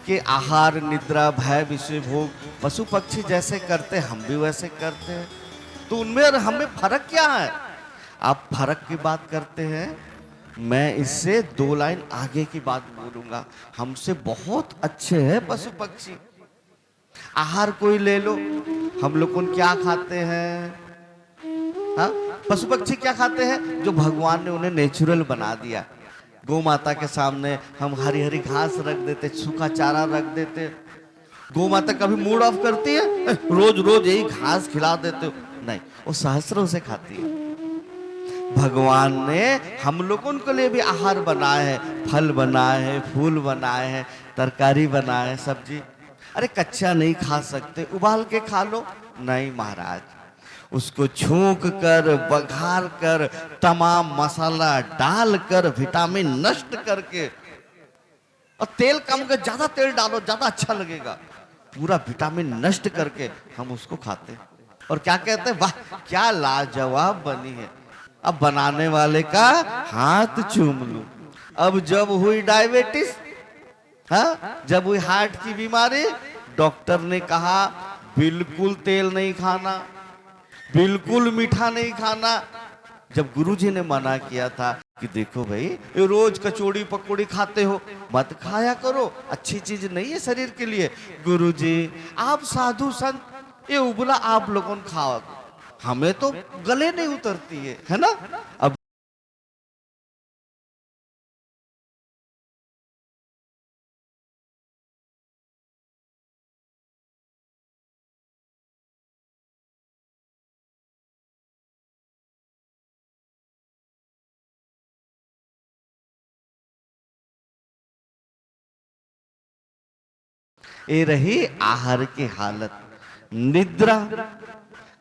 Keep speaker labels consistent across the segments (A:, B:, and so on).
A: कि आहार निद्रा भय विषय भोग पशु पक्षी जैसे करते हम भी वैसे करते हैं, तो उनमें और हमें फर्क क्या है? आप फर्क की बात करते हैं, मैं इससे 2 लाइन आगे की बात बोलूंगा। हमसे बहुत अच्छे हैं पशु पक्षी। आहार कोई ले लो, हम लोग कौन क्या खाते हैं? हाँ, पशु पक्षी क्या खाते हैं? जो भगवान ने उन्हें नेचुरल बना दिया। गौ माता के सामने हम हरी हरी घास रख देते, सूखा चारा रख देते। गौ माता कभी मूड ऑफ करती है? रोज रोज यही घास खिला देते हो? नहीं, वो सहस्रों से खाती है। भगवान ने हम लोगों के लिए भी आहार बनाए हैं, फल बनाए हैं, फूल बनाए हैं, तरकारी बनाए हैं, सब्जी। अरे कच्चा नहीं खा सकते, उबाल के खा लो। नहीं महाराज, उसको छौंक कर बघार कर तमाम मसाला डालकर विटामिन नष्ट करके, और तेल कम कर, ज्यादा तेल डालो ज्यादा अच्छा लगेगा, पूरा विटामिन नष्ट करके हम उसको खाते हैं। और क्या कहते हैं? वाह क्या लाजवाब बनी है। अब बनाने वाले का हाथ चूम लूं। अब जब हुई डायबिटीज, हाँ, जब हुई हार्ट की बीमारी, डॉक्टर ने कहा बिल्कुल तेल नहीं खाना, बिल्कुल मीठा नहीं खाना। जब गुरुजी ने मना किया था कि देखो भाई, ये रोज कचौड़ी पकौड़ी खाते हो, मत खाया करो, अच्छी चीज नहीं है शरीर के लिए। गुरुजी आप साधु संत, ये उबला आप लोगों ने खाओ, हमें तो गले नहीं उतरती है ना? अब ये रही आहार की हालत। निद्रा,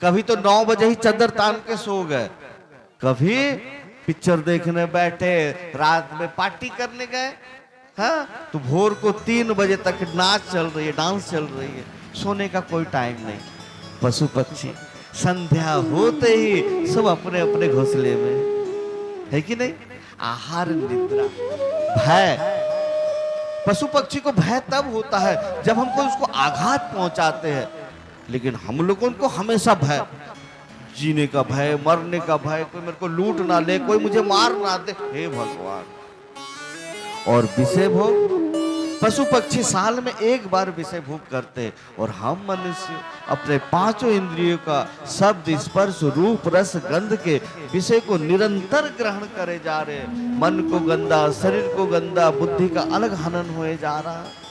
A: कभी तो 9 बजे ही चद्दर तान के सो गए, कभी पिक्चर देखने बैठे, रात में पार्टी करने गए, हाँ, तो भोर को 3 बजे तक नाच चल रही है, डांस चल रही है, सोने का कोई टाइम नहीं। पशु पक्षी संध्या होते ही सब अपने अपने घोंसले में, है कि नहीं? आहार निद्रा भय, पशु पक्षी को भय तब होता है जब हमको उसको आघात पहुंचाते हैं, लेकिन हम लोगों को हमेशा भय, जीने का भय, मरने का भय, कोई मेरे को लूट ना ले, कोई मुझे मार ना दे, हे भगवान। और विषय भोग, पशु पक्षी साल में एक बार विषय भोग करते हैं, और हम मनुष्य अपने 5 इंद्रियों का शब्द स्पर्श रूप रस गंध के विषय को निरंतर ग्रहण करे जा रहे हैं। मन को गंदा, शरीर को गंदा, बुद्धि का अलग हनन हुए जा रहा है।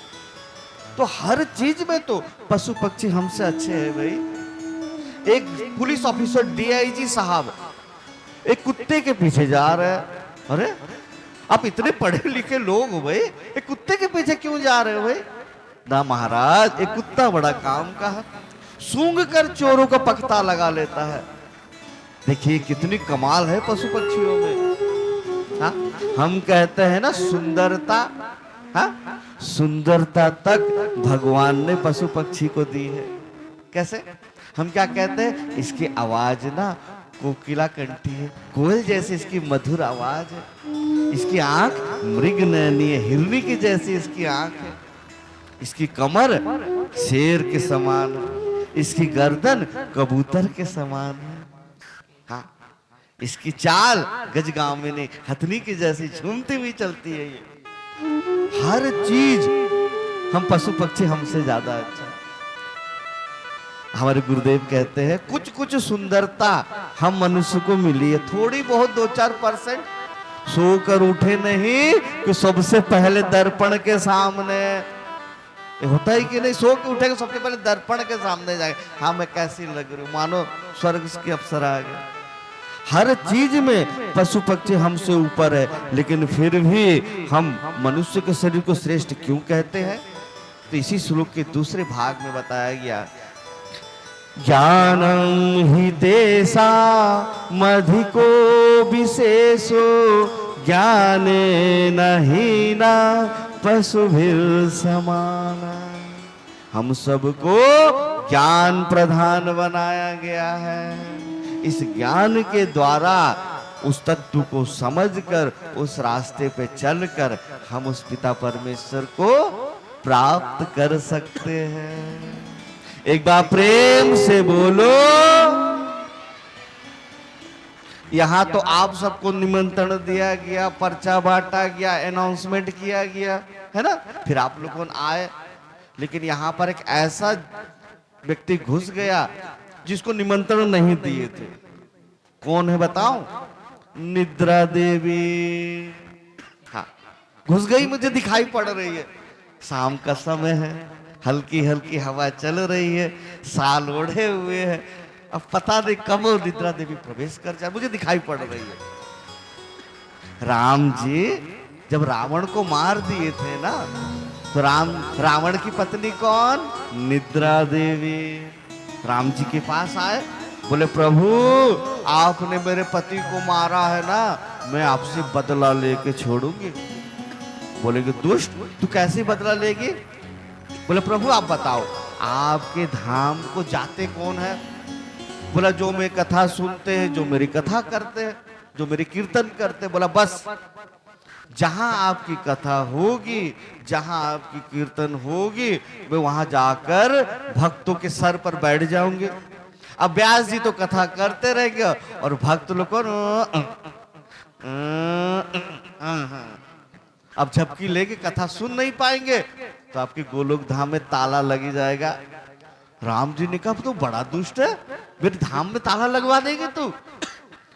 A: तो हर चीज में तो पशु पक्षी हमसे अच्छे हैं भाई। एक पुलिस ऑफिसर डीआईजी साहब एक कुत्ते के पीछे जा रहे हैं। अरे आप इतने पढ़े लिखे लोग हो भाई, एक कुत्ते के पीछे क्यों जा रहे हो भाई? ना महाराज, एक कुत्ता बड़ा काम का है, सूंघ कर चोरों का पकता लगा लेता है। देखिए कितनी कमाल है पशु पक्षियों में। हाँ? हम कहते हैं ना सुंदरता, हाँ? सुंदरता तक भगवान ने पशु पक्षी को दी है। कैसे? हम क्या कहते हैं? इसकी आवाज ना कोकिला कंठी है, कोयल जैसी इसकी मधुर आवाज है, इसकी आंख मृग नयनी है, हिरनी की जैसी इसकी आंख है, इसकी कमर शेर के समान है, इसकी गर्दन कबूतर के समान है, हाँ, इसकी चाल गजगामिनी हथनी की जैसी झूमती हुई चलती है। ये हर चीज हम पशु पक्षी हमसे ज्यादा अच्छा। हमारे गुरुदेव कहते हैं कुछ कुछ सुंदरता हम मनुष्य को मिली है, थोड़ी बहुत 2-4%। सोकर उठे नहीं कि सबसे पहले दर्पण के सामने, होता है कि नहीं? सो के उठेगा सबसे पहले दर्पण के सामने जाएगा, हाँ मैं कैसी लग रही हूँ, मानो स्वर्ग की अप्सरा आ गया। हर चीज में पशु पक्षी हमसे ऊपर है, लेकिन फिर भी हम मनुष्य के शरीर को श्रेष्ठ क्यों कहते हैं? तो इसी श्लोक के दूसरे भाग में बताया गया, ज्ञानम हि तेषा मधिको विशेषो ज्ञाने हीना पशुभिर समाना। हम सबको ज्ञान प्रधान बनाया गया है। इस ज्ञान के द्वारा उस तत्व को समझकर उस रास्ते पे चलकर हम उस पिता परमेश्वर को प्राप्त कर सकते हैं। एक बार प्रेम से बोलो। यहां तो आप सबको निमंत्रण दिया गया, पर्चा बांटा गया, अनाउंसमेंट किया गया, है ना, फिर आप लोगों आए, लेकिन यहां पर एक ऐसा व्यक्ति घुस गया जिसको निमंत्रण नहीं दिए थे। कौन है बताओ? निद्रा देवी। हाँ, घुस गई, मुझे दिखाई पड़ रही है। शाम का समय है, हल्की हल्की हवा चल रही है, साल ओढ़े हुए है। अब पता नहीं कब वो निद्रा देवी प्रवेश कर जाए, मुझे दिखाई पड़ रही है। राम जी जब रावण को मार दिए थे ना, तो रावण की पत्नी कौन? निद्रा देवी। राम जी के पास आए, बोले प्रभु आपने मेरे पति को मारा है ना, मैं आपसे बदला लेके छोड़ूंगी। बोलेगे दुष्ट, तू कैसे बदला लेगी? बोले प्रभु आप बताओ, आपके धाम को जाते कौन है? बोला जो मेरी कथा सुनते हैं, जो मेरी कथा करते हैं, जो मेरी कीर्तन करते हैं। बोला बस जहां आपकी कथा होगी, जहां आपकी कीर्तन होगी, मैं वहां जाकर भक्तों के सर पर बैठ जाऊंगी। अब व्यास जी तो कथा करते रहेंगे और भक्त लोग को अब झपकी लेके कथा सुन नहीं पाएंगे, तो आपके गोलोक धाम में ताला लगी जाएगा। राम जी ने कहा तो बड़ा दुष्ट है, मेरे धाम में ताला लगवा देंगे तू?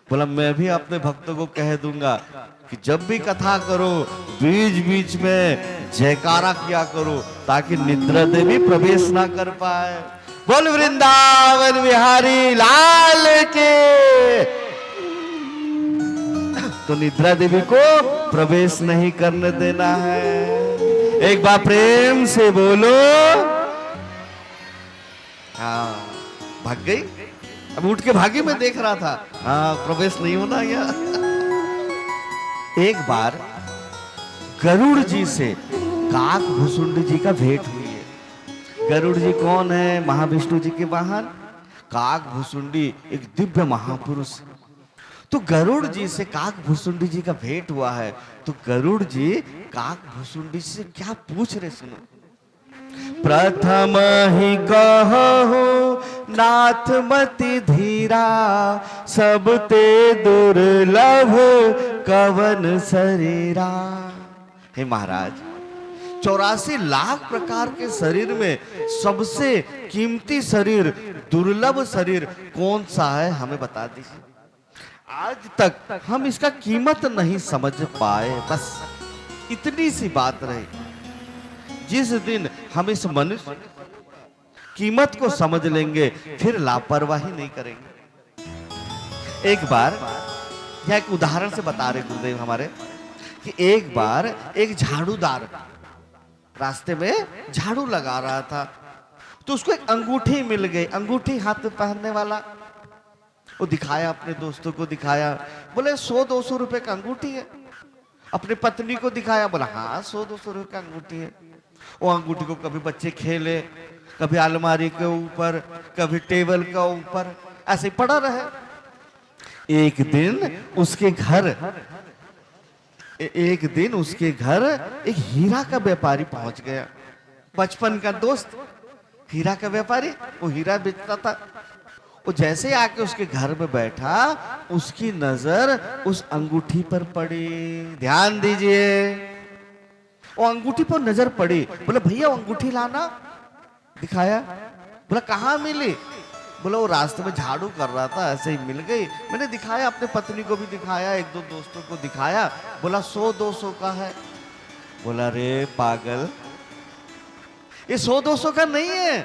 A: बोला मैं भी अपने भक्तों को कह दूंगा कि जब भी कथा करो बीच बीच में जयकारा किया करो, ताकि निद्रा देवी प्रवेश ना कर पाए। बोल वृंदावन बिहारी लाल के। तो निद्रा देवी को प्रवेश नहीं करने देना है। एक बार प्रेम से बोलो। हाँ, भाग गई। अब उठ के भागी, मैं देख रहा था। हाँ, प्रवेश नहीं होना क्या? एक बार गरुड़ जी से काक भुसुंडी जी का भेंट हुई है। गरुड़ जी कौन है? महाविष्णु जी के वाहन। काक भुसुंडी एक दिव्य महापुरुष। तो गरुड़ जी से काक भुसुंडी जी का भेंट हुआ है। तो गरुड़ जी काक भुसुंडी से क्या पूछ रहे, सुनो। प्रथम ही कहो नाथ मति धीरा, सब ते दुर्लभ कवन शरीरा। हे महाराज, 84 लाख प्रकार के शरीर में सबसे कीमती शरीर, दुर्लभ शरीर कौन सा है, हमें बता दीजिए। आज तक हम इसका कीमत नहीं समझ पाए, बस इतनी सी बात रही। जिस दिन हम इस मनुष्य कीमत को समझ लेंगे, फिर लापरवाही नहीं करेंगे। एक बार यह एक उदाहरण से बता रहे गुरुदेव हमारे कि एक बार एक झाड़ूदार रास्ते में झाड़ू लगा रहा था, तो उसको एक अंगूठी मिल गई। अंगूठी हाथ में पहनने वाला, वो दिखाया, अपने दोस्तों को दिखाया, बोले 100-200 रुपए का अंगूठी है। अपने पत्नी को दिखाया, बोला हाँ 100-200 रुपए का अंगूठी है। वो अंगूठी को कभी बच्चे खेले, कभी अलमारी के ऊपर, कभी टेबल के ऊपर, ऐसे ही पड़ा रहे। एक दिन उसके घर एक हीरा का व्यापारी पहुंच गया। बचपन का दोस्त हीरा का व्यापारी, वो हीरा बेचता था। वो जैसे आके उसके घर में बैठा, उसकी नजर उस अंगूठी पर पड़ी। ध्यान दीजिए, वो अंगूठी पर नजर पड़ी। बोला भैया वो अंगूठी लाना। दिखाया, बोला कहाँ मिली? बोला वो रास्ते में झाड़ू कर रहा था, ऐसे ही मिल गई, मैंने दिखाया, अपने पत्नी को भी दिखाया, 1-2 दोस्तों को दिखाया। बोला 100-200 का है। बोला रे पागल, ये 100-200 का नहीं है,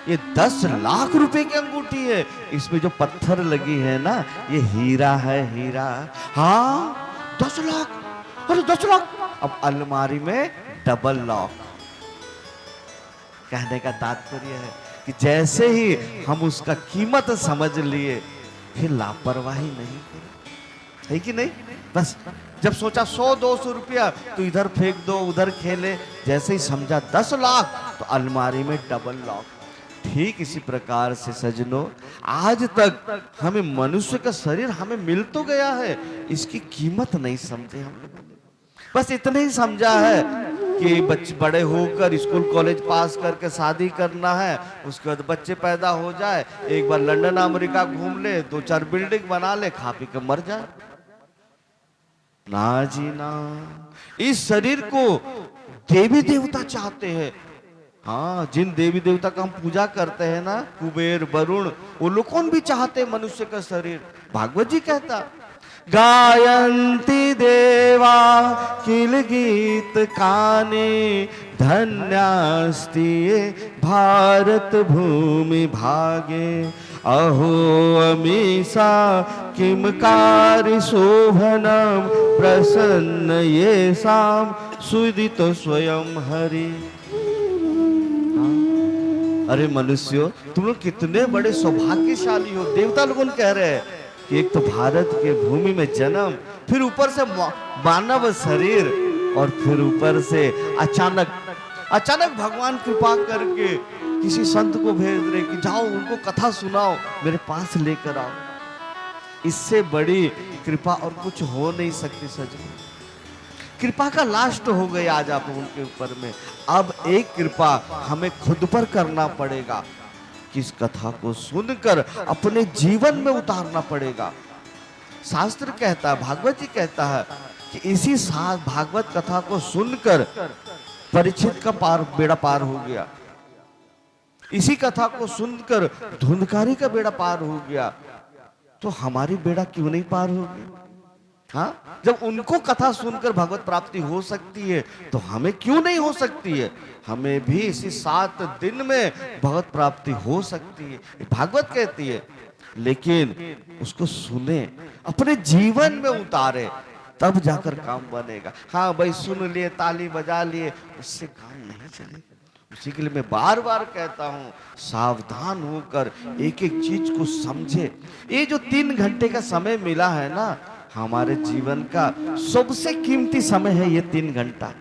A: ये 10 लाख रुपए की अंगूठी है। इसमें जो पत्थर लगी है ना, ये हीरा है, हीरा। हाँ 10 लाख, अरे 10 लाख। अब अलमारी में डबल लॉक। कहने का तात्पर्य है कि जैसे ही हम उसका कीमत समझ लिए, फिर लापरवाही नहीं करें, है कि नहीं? बस जब सोचा 100-200 रुपया तो इधर फेंक दो, उधर खेले, जैसे ही समझा 10 लाख तो अलमारी में डबल लॉक। ठीक इसी प्रकार से सजनों, आज तक हमें मनुष्य का शरीर हमें मिल तो गया है, इसकी कीमत नहीं समझे हम लोगों ने। बस इतना ही समझा है कि बच्चे बड़े होकर स्कूल कॉलेज पास करके शादी करना है, उसके बाद बच्चे पैदा हो जाए, एक बार लंदन अमेरिका घूम ले, 2-4 बिल्डिंग बना ले, खा पी के मर जाए। ना जी ना, इस शरीर को देवी देवता चाहते हैं। हाँ, जिन देवी देवता का हम पूजा करते हैं ना, कुबेर वरुण, वो लोग कौन भी चाहते मनुष्य का शरीर। भागवत जी कहता, गायन्ति देवा किल गीत काने, धन्यास्ति ये भारत भूमि भागे, अहो अमीसा किम कार्य शोभनम, प्रसन्न ये साम सुदित स्वयं हरि। अरे मनुष्यों, तुम लोग कितने बड़े सौभाग्यशाली हो। देवता लोगों कह रहे हैं कि एक तो भारत के भूमि में जन्म, फिर ऊपर से मानव शरीर, और फिर ऊपर से अचानक भगवान कृपा करके किसी संत को भेज रहे कि जाओ उनको कथा सुनाओ, मेरे पास लेकर आओ। इससे बड़ी कृपा और कुछ हो नहीं सकती। सच में कृपा का लास्ट हो गई आज आप उनके ऊपर में। अब एक कृपा हमें खुद पर करना पड़ेगा, किस कथा को सुनकर अपने जीवन में उतारना पड़ेगा। शास्त्र कहता है, भागवत जी कहता है कि इसी साथ भागवत कथा को सुनकर परीक्षित का बेड़ा पार हो गया। इसी कथा को सुनकर धुंधकारी का बेड़ा पार हो गया, तो हमारी बेड़ा क्यों नहीं पार होगी? हाँ, जब उनको कथा सुनकर भगवत प्राप्ति हो सकती है तो हमें क्यों नहीं हो सकती है? हमें भी इसी 7 दिन में भगवत प्राप्ति हो सकती है, भागवत कहती है। लेकिन उसको सुने, अपने जीवन में उतारे, तब जाकर काम बनेगा। हाँ भाई, सुन लिए, ताली बजा लिए, उससे काम नहीं चलेगा। उसी के लिए मैं बार बार कहता हूँ, सावधान होकर एक एक चीज को समझे। ये जो 3 घंटे का समय मिला है ना, हमारे जीवन का सबसे कीमती समय है ये 3 घंटा।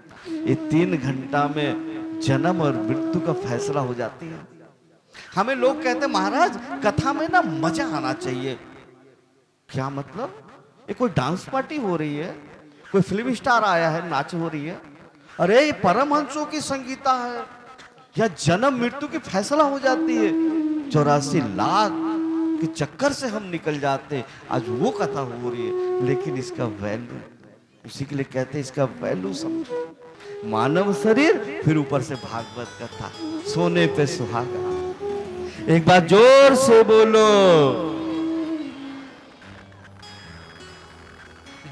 A: ये 3 घंटा में जन्म और मृत्यु का फैसला हो जाती है। हमें लोग कहते हैं महाराज कथा में ना मजा आना चाहिए। क्या मतलब? ये कोई डांस पार्टी हो रही है, कोई फिल्म स्टार आया है, नाच हो रही है? अरे ये परमहंसों की संगीता है, या जन्म मृत्यु की फैसला हो जाती है। 84 लाख के चक्कर से हम निकल जाते, आज वो कथा हो रही है। लेकिन इसका वैल्यू, उसी के लिए कहते हैं इसका वैल्यू समझो। मानव शरीर, फिर ऊपर से भागवत कथा, सोने पे सुहागा। एक बार जोर से बोलो,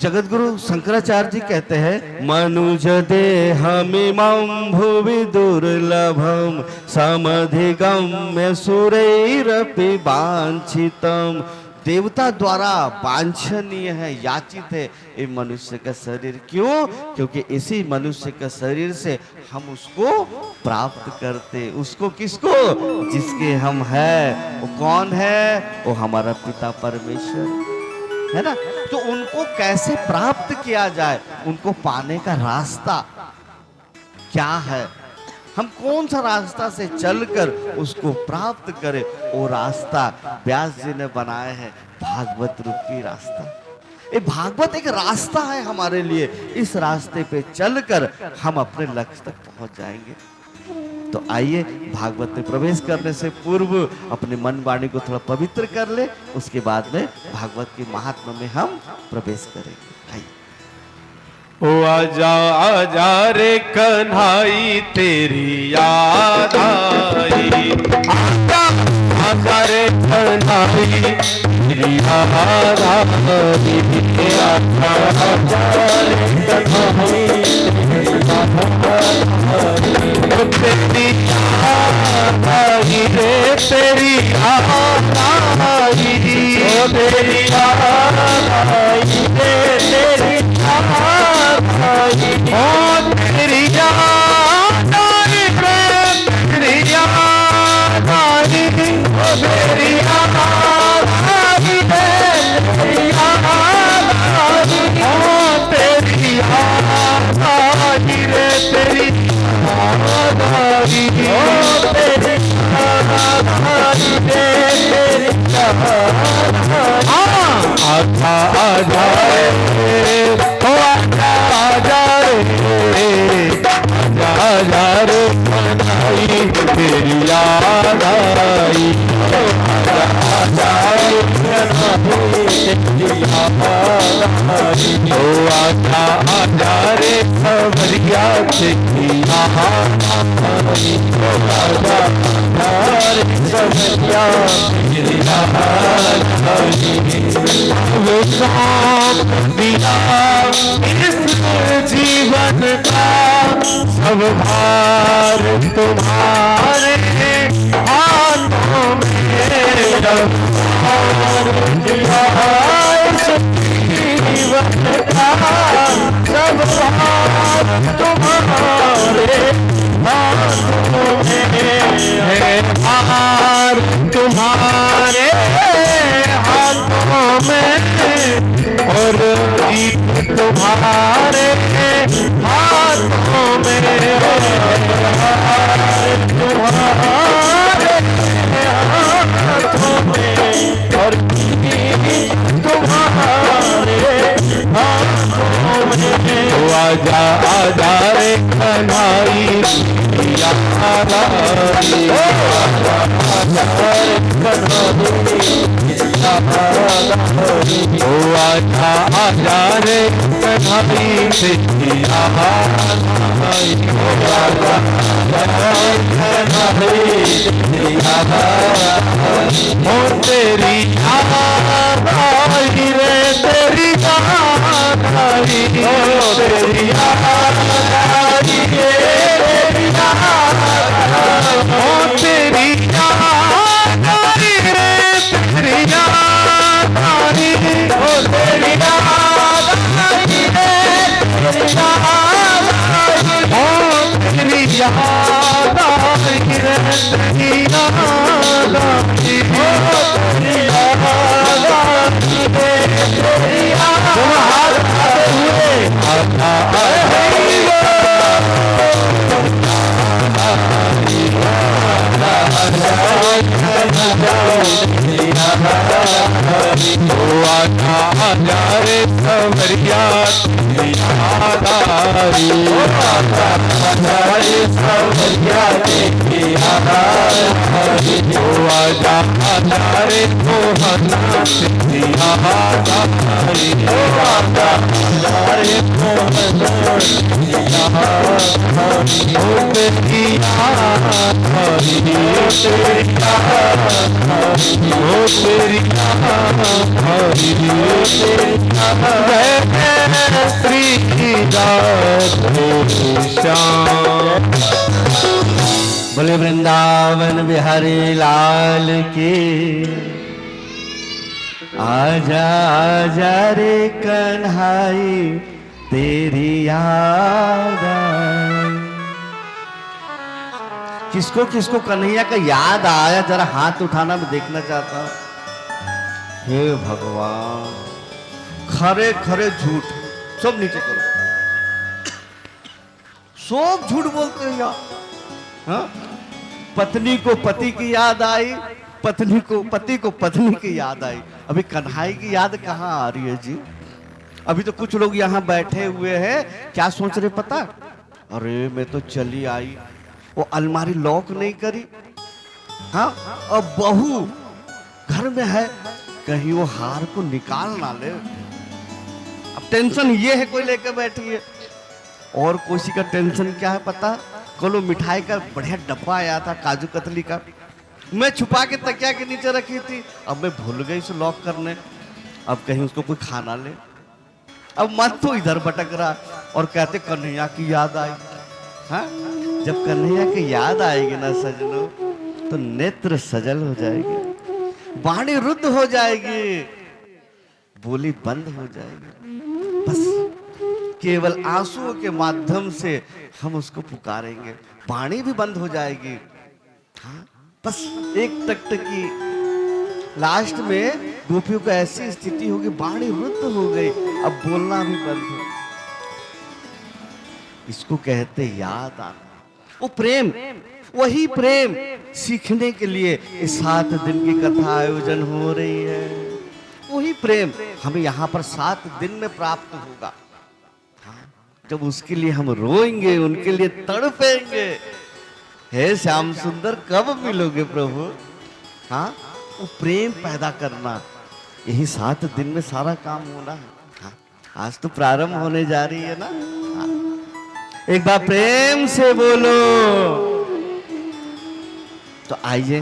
A: जगत गुरु शंकराचार्य जी कहते हैं, मनुज देहमिमं भुवि दुर्लभम समधिगम्य सुरैरपि वांछितम। देवता द्वारा वांछनीय है, याचित है ये मनुष्य का शरीर। क्यों? क्योंकि इसी मनुष्य का शरीर से हम उसको प्राप्त करते। उसको किसको? जिसके हम हैं। वो कौन है? वो हमारा पिता परमेश्वर है ना। तो उनको कैसे प्राप्त किया जाए, उनको पाने का रास्ता क्या है, हम कौन सा रास्ता से चलकर उसको प्राप्त करें, वो रास्ता व्यास जी ने बनाया है, भागवत रूपी रास्ता। ये भागवत एक रास्ता है हमारे लिए। इस रास्ते पे चलकर हम अपने लक्ष्य तक पहुंच जाएंगे। तो आइए भागवत में प्रवेश करने से पूर्व अपने मन वाणी को थोड़ा पवित्र कर ले, उसके बाद में भागवत के महात्मा में हम प्रवेश करेंगे। आइए।
B: ओ आजा आजा रे कन्हाई तेरी याद आई, आजा आजा रे कन्हाई तेरी याद आई, आजा आजा रे कन्हाई तेरी याद आई, तेरी याद आई रे तेरी याद आई, ओ तेरी याद आई रे तेरी ओ तेरी याद आई रे तेरी याद आई, ओ तेरी याद आई रे तेरी याद आई, ओ तेरी याद आई रे तेरी याद आई, ओ तेरी याद आई रे तेरी याद आई। आजा आजा रे, ओ आजा आजा रे, आजा आजा आजा रे खबरिया देखिया हमारी आजा आजा रे खबरिया देखिया हमारी वो काम दिया इस जीवन का सब भार तुम्हारे हाथों में रब भार दिया इस जीवन का सब भार तुम्हारे हाथों में है भार तुम्हारे हाथों में और जीत तुम्हारे हाथों में तुम्हारे हाथों में और जीत तुम्हारे हाथों में आजा आजा रे कन्हाई आजा आजा रे कन्हाई से तेरी याद आई रे तेरी याद आई तेरी याद आई तेरी याद तेरी याद आई रे तेरी याद आई तेरी याद आई रे तेरी याद आई तेरी याद आई रे तेरी याद आई तेरी याद आई तेरी याद हाथ आते हुए आजा रे खबरिया खबरिया देखिया आजा आजा रे मोहना सिद्धिया आजा रे मोहना तेरी
A: बोले वृंदावन बिहारी लाल की आजा आजा रे कन्हाई तेरी याद आई। किसको किसको कन्हैया का याद आया जरा हाथ उठाना मैं देखना चाहता हूं। हे भगवान, खरे खरे झूठ सब नीचे करो, सब झूठ बोलते हैं यार। हाँ? पत्नी को पति की याद आई, पत्नी को पति को पत्नी की याद आई, अभी कन्हाई की याद कहाँ आ रही है जी? अभी तो कुछ लोग यहाँ बैठे हुए हैं, क्या सोच रहे पता? अरे मैं तो चली आई, वो अलमारी लॉक नहीं करी, हाँ, अब बहू घर में है, कहीं वो हार को निकाल ना ले। अब टेंशन ये है कोई लेकर बैठी है, और किसी का टेंशन क्या है पता? कल वो मिठाई का बढ़िया डब्बा आया था काजू कतली का, मैं छुपा के तकिया के नीचे रखी थी, अब मैं भूल गई उसे लॉक करने, अब कहीं उसको कोई खाना ले। अब मन तो इधर भटक रहा और कहते कन्हैया की याद आई। हाँ, जब कन्हैया की याद आएगी ना सजनों, तो नेत्र सजल हो जाएगी, वाणी रुद्ध हो जाएगी, बोली बंद हो जाएगी। बस केवल आंसुओं के माध्यम से हम उसको पुकारेंगे, वाणी भी बंद हो जाएगी। हाँ, बस एक टकटकी, लास्ट में गोपियों को ऐसी स्थिति होगी, वाणी रुद्ध हो गई, अब बोलना भी बंद हो। इसको कहते याद आना। वो प्रेम, वही प्रेम सीखने के लिए इस 7 दिन की कथा आयोजन हो रही है। वही प्रेम हमें यहाँ पर 7 दिन में प्राप्त होगा। हाँ, जब उसके लिए हम रोएंगे, उनके लिए तड़पेंगे। हे श्याम सुंदर, कब मिलोगे प्रभु? हाँ, वो प्रेम पैदा करना, यही 7 दिन में सारा काम होना है। हाँ, आज तो प्रारंभ होने जा रही है ना। एक बार प्रेम से बोलो। तो आइए,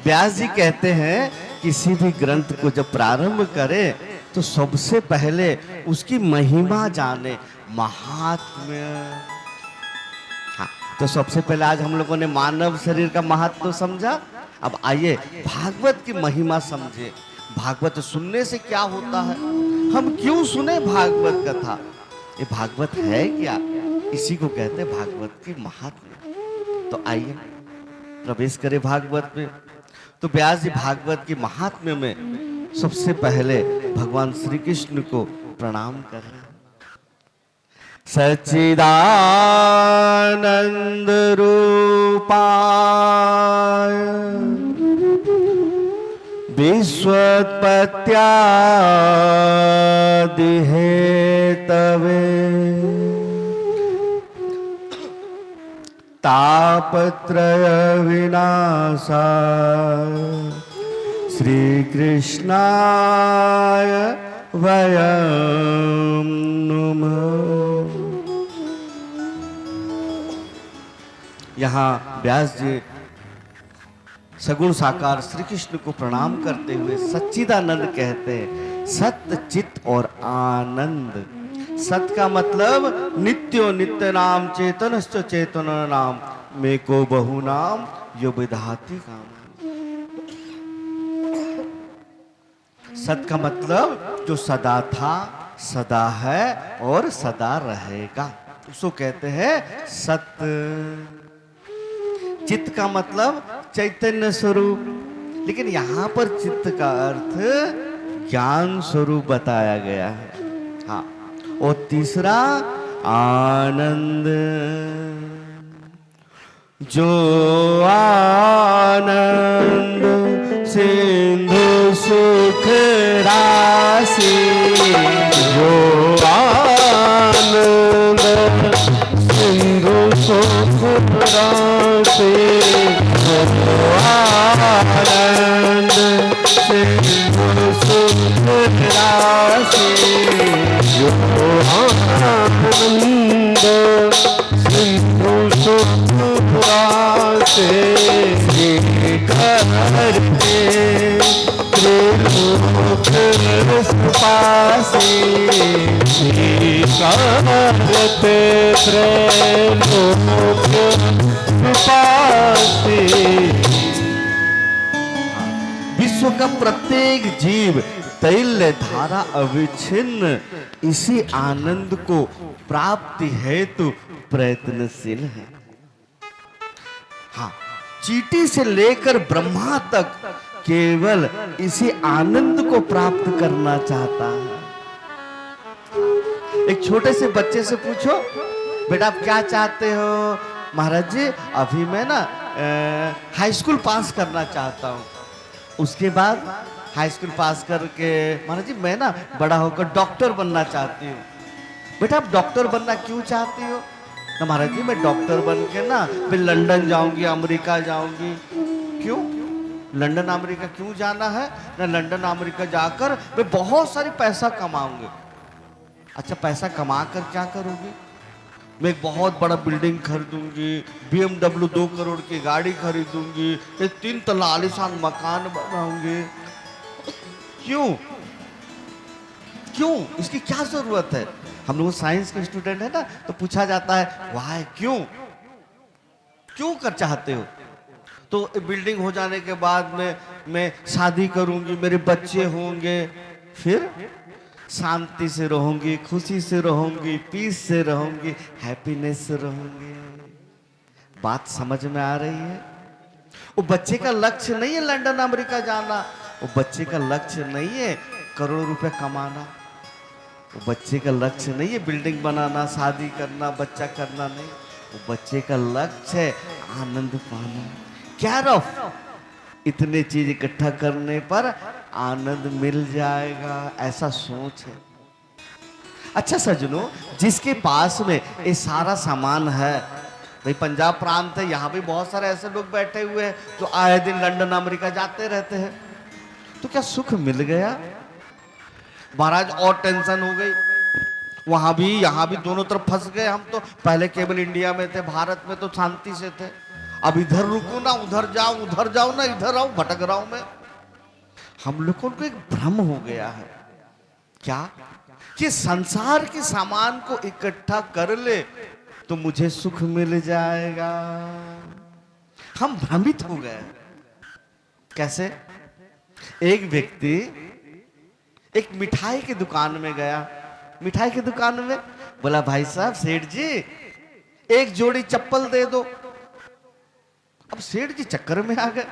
A: व्यास जी कहते हैं किसी भी ग्रंथ को जब प्रारंभ करें तो सबसे पहले उसकी महिमा जाने, महात्म्य। हाँ, तो सबसे पहले आज हम लोगों ने मानव शरीर का महत्व समझा। अब आइए भागवत की महिमा समझे। भागवत सुनने से क्या होता है, हम क्यों सुने भागवत कथा, ये भागवत है क्या, इसी को कहते हैं भागवत की महात्म्य। तो आइए प्रवेश करें भागवत में। तो व्यास जी भागवत की महात्म्य में सबसे पहले भगवान श्री कृष्ण को प्रणाम कर रहे हैं। सच्चिदानंद रूपाय विश्वोत्पत्त्यादि हेतवे तापत्रय विनाशाय श्री कृष्णाय वयं नुमः। यहाँ व्यास जी सगुण साकार श्री कृष्ण को प्रणाम करते हुए सच्चिदानंद कहते हैं। सत्य, चित्त और आनंद। सत का मतलब नित्यो नित्य नाम चेतनश्च चेतन नाम में को बहु नाम यो विधाति काम। सत का मतलब जो सदा था, सदा है और सदा रहेगा, उसको कहते हैं सत्य। चित्त का मतलब चैतन्य स्वरूप, लेकिन यहां पर चित्त का अर्थ ज्ञान स्वरूप बताया गया है। हाँ, और तीसरा आनंद। जो आनंद सिंधु सुख राशि,
B: जो आनंद सिंधु सुख राशि, जो आनंद सिंधु सुख राशि, जो आनंद सिंधु सुख राशि करते त्रिलोक सुपासी, करते त्रिलोक सुपासी।
A: विश्व का प्रत्येक जीव तैल्य धारा अविच्छिन्न इसी आनंद को प्राप्ति हेतु प्रयत्नशील है। हाँ, चींटी से लेकर ब्रह्मा तक केवल इसी आनंद को प्राप्त करना चाहता है। एक छोटे से बच्चे से पूछो, बेटा आप क्या चाहते हो? महाराज जी अभी मैं ना हाई स्कूल पास करना चाहता हूँ। उसके बाद हाई स्कूल पास करके महाराज जी मैं ना बड़ा होकर डॉक्टर बनना चाहती हूँ। बेटा आप डॉक्टर बनना क्यों चाहती हो? ना महाराज जी मैं डॉक्टर बन के ना फिर लंदन जाऊंगी, अमेरिका जाऊंगी। क्यों लंदन अमेरिका क्यों जाना है? ना लंदन अमेरिका जाकर मैं बहुत सारी पैसा कमाऊंगी। अच्छा पैसा कमा कर क्या करोगी? मैं एक बहुत बड़ा बिल्डिंग खरीदूंगी, BMW 2 करोड़ की गाड़ी खरीदूंगी, एक 3 तला आलीशान मकान बनाऊंगी। क्यों क्यों? इसकी क्या जरूरत है? हम लोग साइंस के स्टूडेंट है ना, तो पूछा जाता है वाह क्यों क्यों कर चाहते हो? तो बिल्डिंग हो जाने के बाद में मैं शादी करूंगी, मेरे बच्चे होंगे, फिर शांति से रहूंगी, खुशी से रहूंगी, पीस से रहूंगी, हैप्पीनेस से रहूंगी। बात समझ में आ रही है? वो बच्चे का लक्ष्य नहीं है लंदन अमेरिका जाना, वो बच्चे का लक्ष्य नहीं है करोड़ों रुपए कमाना, वो बच्चे का लक्ष्य नहीं है बिल्डिंग बनाना, शादी करना, बच्चा करना नहीं। वो बच्चे का लक्ष्य है आनंद पाना। केयर ऑफ इतने चीज इकट्ठा करने पर आनंद मिल जाएगा, ऐसा सोच है। अच्छा सज्जनों, जिसके पास में ये सारा सामान है, भाई पंजाब प्रांत है, यहाँ भी बहुत सारे ऐसे लोग बैठे हुए हैं जो आए दिन लंदन अमेरिका जाते रहते हैं, तो क्या सुख मिल गया? महाराज और टेंशन हो गई, वहां भी यहां भी दोनों तरफ फंस गए हम तो। पहले केवल इंडिया में थे, भारत में तो शांति से थे। अब इधर रुको ना उधर जाओ ना इधर आओ, भटक रहा हूं मैं। हम लोगों को एक भ्रम हो गया है क्या कि संसार के सामान को इकट्ठा कर ले तो मुझे सुख मिल जाएगा। हम भ्रमित हो गए। कैसे? एक व्यक्ति एक मिठाई की दुकान में गया। मिठाई की दुकान में बोला, भाई साहब सेठ जी एक जोड़ी चप्पल दे दो। अब सेठ जी चक्कर में आ गए।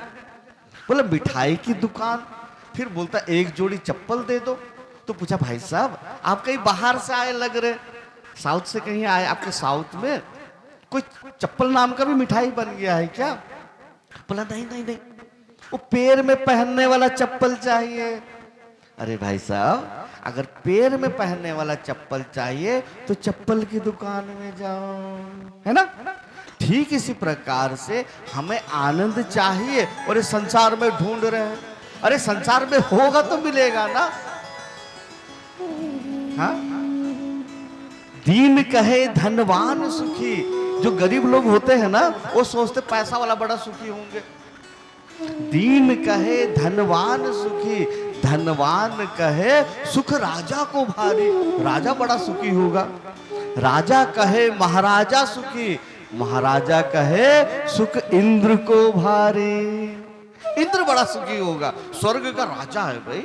A: बोला मिठाई की दुकान, फिर बोलता एक जोड़ी चप्पल दे दो। तो पूछा, भाई साहब आप कहीं बाहर से आए लग रहे, साउथ से कहीं आए, आपके साउथ में कोई चप्पल नाम का भी मिठाई बन गया है क्या? बोला नहीं नहीं नहीं, वो पैर में पहनने वाला चप्पल चाहिए। अरे भाई साहब अगर पैर में पहनने वाला चप्पल चाहिए तो चप्पल की दुकान में जाओ, है ना? ठीक इसी प्रकार से हमें आनंद चाहिए और इस संसार में ढूंढ रहे हैं। अरे संसार में होगा तो मिलेगा ना। हाँ? दीन कहे धनवान सुखी। जो गरीब लोग होते हैं ना वो सोचते पैसा वाला बड़ा सुखी होंगे। दीन कहे धनवान सुखी, धनवान कहे सुख राजा को भारी। राजा बड़ा सुखी होगा। राजा कहे महाराजा सुखी, महाराजा कहे सुख इंद्र को भारी। इंद्र बड़ा सुखी होगा, स्वर्ग का राजा है भाई।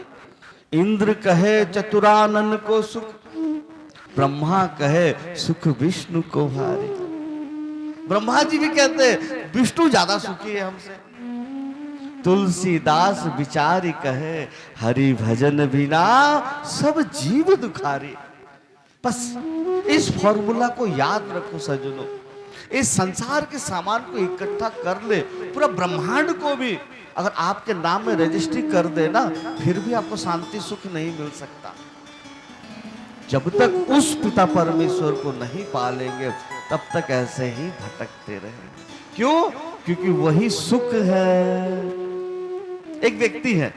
A: इंद्र कहे चतुरानन को सुख, ब्रह्मा कहे सुख विष्णु को भारी। ब्रह्मा जी भी कहते हैं विष्णु ज्यादा सुखी है हमसे। तुलसीदास विचारी कहे हरि भजन बिना सब जीव दुखारी। बस इस फॉर्मूला को याद रखो सज्जनों। इस संसार के सामान को इकट्ठा कर ले, पूरा ब्रह्मांड को भी अगर आपके नाम में रजिस्ट्री कर देना, फिर भी आपको शांति सुख नहीं मिल सकता। जब तक उस पिता परमेश्वर को नहीं पालेंगे तब तक ऐसे ही भटकते रहेंगे। क्यों? क्योंकि वही सुख है। एक व्यक्ति है,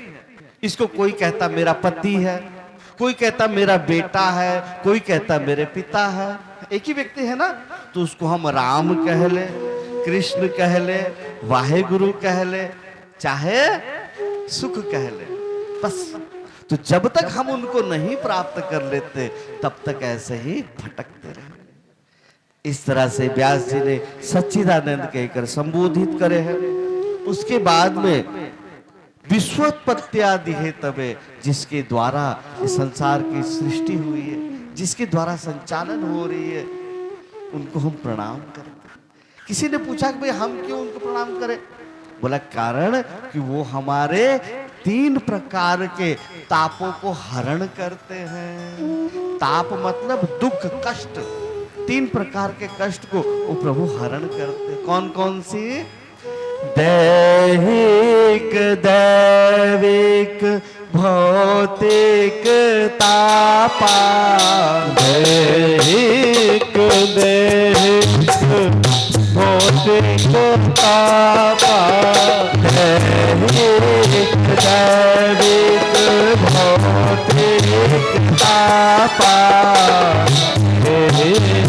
A: इसको कोई कहता मेरा पति है, कोई कहता मेरा बेटा है, कोई कहता मेरे पिता है। एक ही व्यक्ति है ना, तो उसको हम राम कह ले, कृष्ण कह ले, वाहेगुरु कह ले, चाहे सुख कह ले। बस तो जब तक हम उनको नहीं प्राप्त कर लेते तब तक ऐसे ही भटकते रहे। इस तरह से व्यास जी ने सच्चिदानंद कहकर संबोधित करे हैं। उसके बाद में विश्वोत्पत्त्यादि है तबे, जिसके द्वारा इस संसार की सृष्टि हुई है, जिसके द्वारा संचालन हो रही है, उनको हम प्रणाम करें। किसी ने पूछा कि भाई हम क्यों उनको प्रणाम करें? बोला कारण कि वो हमारे 3 प्रकार के तापों को हरण करते हैं। ताप मतलब दुख कष्ट, 3 प्रकार के कष्ट को वो प्रभु हरण करते। कौन कौन सी? दैहिक दैविक भौतिक तापा।
B: दैहिक दैहिक भौतिक तापा।
A: दैहिक दैविक भौतिक तापा।
B: दैहिक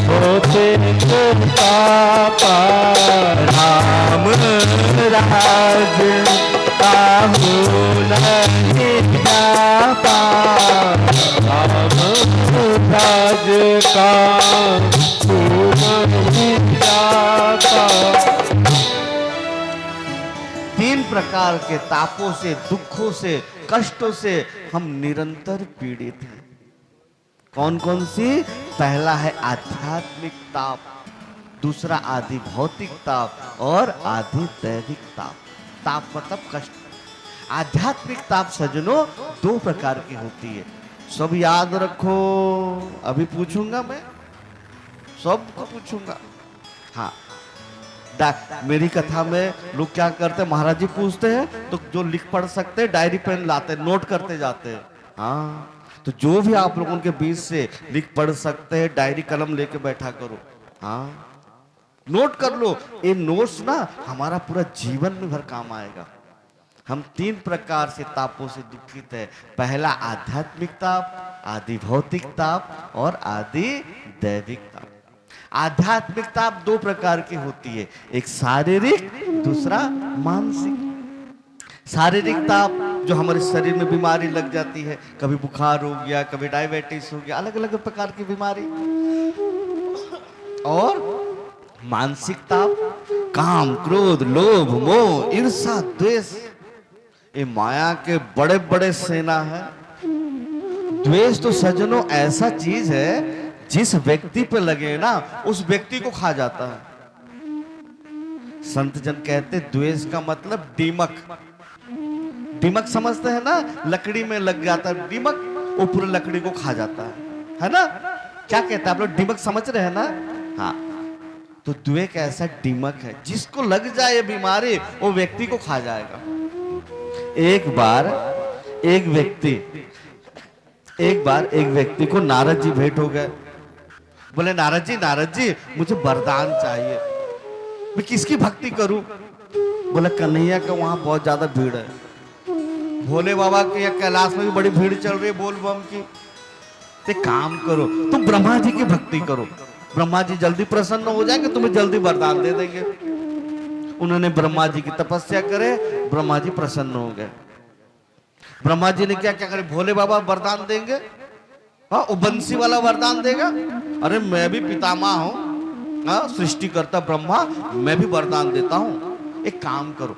B: भौतिक तापा।
A: राम राज काहू नहीं जापा।
B: राम राज का नहीं जाता।
A: 3 प्रकार के तापों से, दुखों से, कष्टों से हम निरंतर पीड़ित हैं। कौन कौन सी? पहला है आध्यात्मिक ताप, दूसरा आदि भौतिक ताप और आदि दैविक ताप। ताप मतलब कष्ट। आध्यात्मिक ताप सज्जनों 2 प्रकार की होती है। सब याद रखो, अभी पूछूंगा मैं, सबको पूछूंगा। हाँ, मेरी कथा में लोग क्या करते हैं, महाराज जी पूछते हैं तो जो लिख पढ़ सकते हैं डायरी पेन लाते हैं, नोट करते जाते हैं। हाँ, तो जो भी आप लोगों के बीच से लिख पढ़ सकते हैं डायरी कलम लेके बैठा करो। हाँ, नोट कर लो। ये नोट्स ना हमारा पूरा जीवन में भर काम आएगा, हम तीन प्रकार से तापों से दुखित है। पहला आध्यात्मिक ताप, आदि भौतिक ताप और आदि दैविक ताप। आध्यात्मिक ताप दो प्रकार की होती है, एक शारीरिक, दूसरा मानसिक। शारीरिक ताप जो हमारे शरीर में बीमारी लग जाती है, कभी बुखार हो गया, कभी डायबिटीज हो गया, अलग अलग प्रकार की बीमारी। और मानसिक ताप, काम, क्रोध, लोभ, मोह, ईर्ष्या, द्वेष, ये माया के बड़े बड़े सेना है। द्वेष तो सज्जनों ऐसा चीज है, जिस व्यक्ति पे लगे ना उस व्यक्ति को खा जाता है। संत जन कहते द्वेष का मतलब दीमक। दीमक समझते हैं ना, लकड़ी में लग जाता है दीमक, वो पूरी लकड़ी को खा जाता है ना। क्या कहते हैं आप लोग, दीमक समझ रहे हैं ना? हाँ, तो द्वेष ऐसा दीमक है, जिसको लग जाए ये बीमारी वो व्यक्ति को खा जाएगा। एक बार एक व्यक्ति को नारद जी भेंट हो गए। बोले नारद जी मुझे वरदान चाहिए, मैं किसकी भक्ति करूं? बोले कन्हैया का वहां बहुत ज्यादा भीड़ है। भोले बाबा के या कैलाश में भी बड़ी भीड़ चल रही है बोल बम की। ते काम करो, तुम ब्रह्मा जी की भक्ति करो, ब्रह्मा जी जल्दी प्रसन्न हो जाएंगे, तुम्हें जल्दी वरदान दे देंगे। उन्होंने ब्रह्मा जी की तपस्या करे, ब्रह्मा जी प्रसन्न हो गए। ब्रह्मा जी ने क्या क्या करे, भोले बाबा वरदान देंगे, हाँ वो बंसी वाला वरदान देगा। अरे मैं भी पितामह हूं, हाँ सृष्टिकर्ता ब्रह्मा, मैं भी वरदान देता हूं। एक काम करो,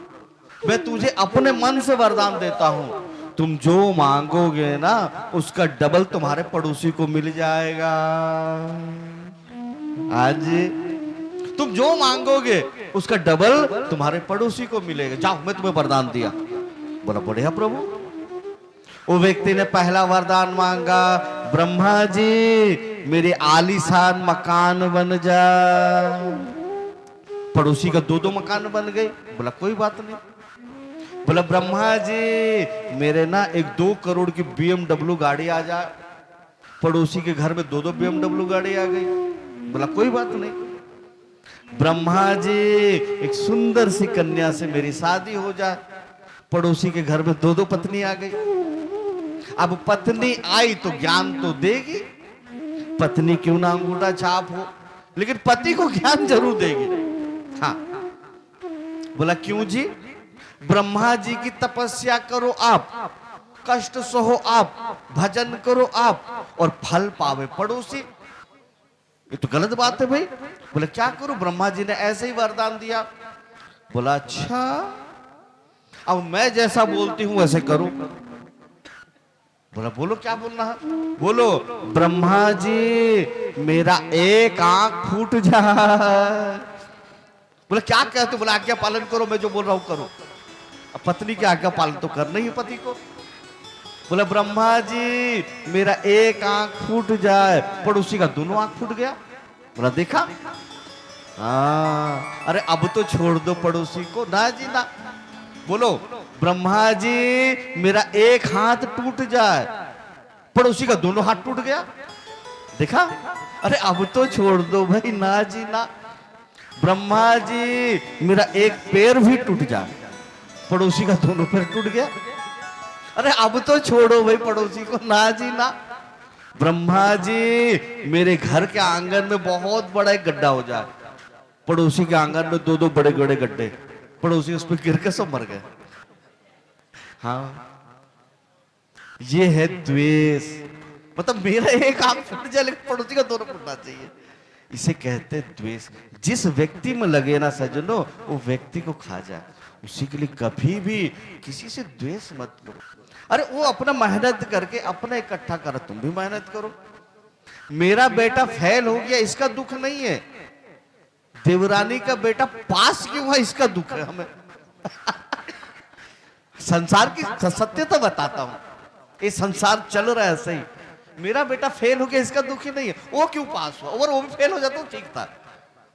A: मैं तुझे अपने मन से वरदान देता हूं, तुम जो मांगोगे ना उसका डबल तुम्हारे पड़ोसी को मिल जाएगा। आज तुम जो मांगोगे उसका डबल तुम्हारे पड़ोसी को मिलेगा। जाओ मैं तुम्हें वरदान दिया। बोला बढ़िया प्रभु। वो व्यक्ति ने पहला वरदान मांगा, ब्रह्मा जी मेरे आलीशान मकान बन जा। पड़ोसी का दो मकान बन गए। बोला कोई बात नहीं। बोला ब्रह्मा जी मेरे ना एक 2 करोड़ की BMW गाड़ी आ जाए। पड़ोसी के घर में 2 BMW गाड़ी आ गई। बोला कोई बात नहीं। ब्रह्मा जी एक सुंदर सी कन्या से मेरी शादी हो जाए। पड़ोसी के घर में 2 पत्नी आ गई। अब पत्नी आई तो ज्ञान तो देगी, पत्नी क्यों ना अंगूठा छाप हो, लेकिन पति को ज्ञान जरूर देगी। हाँ, बोला क्यों जी? ब्रह्मा जी की तपस्या करो आप, कष्ट सहो आप, भजन करो आप और फल पावे पड़ोसी। ये तो गलत बात है भाई। बोले क्या करूं, ब्रह्मा जी ने ऐसे ही वरदान दिया। बोला अच्छा, अब मैं जैसा बोलती हूं वैसे करूं। बोला बोलो क्या बोलना है? बोलो ब्रह्मा जी मेरा एक आंख फूट जाए। बोला क्या कहते? बोला आज्ञा पालन करो, मैं जो बोल रहा हूं करो। अब पत्नी की आज्ञा पालन तो करना ही है पति को। बोला ब्रह्मा जी मेरा एक आंख फूट जाए। पड़ोसी का दोनों आंख फूट गया। बोला देखा, हाँ अरे अब तो छोड़ दो पड़ोसी को। ना जी ना। बोलो ब्रह्मा जी मेरा एक हाथ टूट जाए। पड़ोसी का दोनों हाथ टूट गया। देखा, अरे अब तो छोड़ दो भाई। ना जी ना। ब्रह्मा जी मेरा एक पैर भी टूट जाए। पड़ोसी का दोनों पैर टूट गया। अरे अब तो छोड़ो भाई पड़ोसी को। ना जी ना। ब्रह्मा जी मेरे घर के आंगन में बहुत बड़ा एक गड्ढा हो जाए। पड़ोसी के आंगन में 2 बड़े बड़े गड्ढे। पड़ोसी उस पर गिर के सब मर गए। हाँ, ये है द्वेष। मतलब मेरा एक आंख फूट जाए लेकिन पड़ोसी का दोनों फूटना चाहिए। इसे कहते हैं द्वेष। जिस व्यक्ति में लगे ना सज्जनों, वो व्यक्ति को खा जाए। उसी के लिए कभी भी किसी से द्वेष मत करो। अरे वो अपना मेहनत करके अपना इकट्ठा करो, तुम भी मेहनत करो। मेरा बेटा फेल हो गया इसका दुख नहीं है, देवरानी का बेटा पास क्यों हुआ इसका दुख है हमें। संसार की सत्यता बताता हूं, ये संसार चल रहा है सही। मेरा बेटा फेल हो गया इसका दुख ही नहीं है, वो क्यों पास हुआ। अगर वो भी फेल हो जाता तो ठीक था।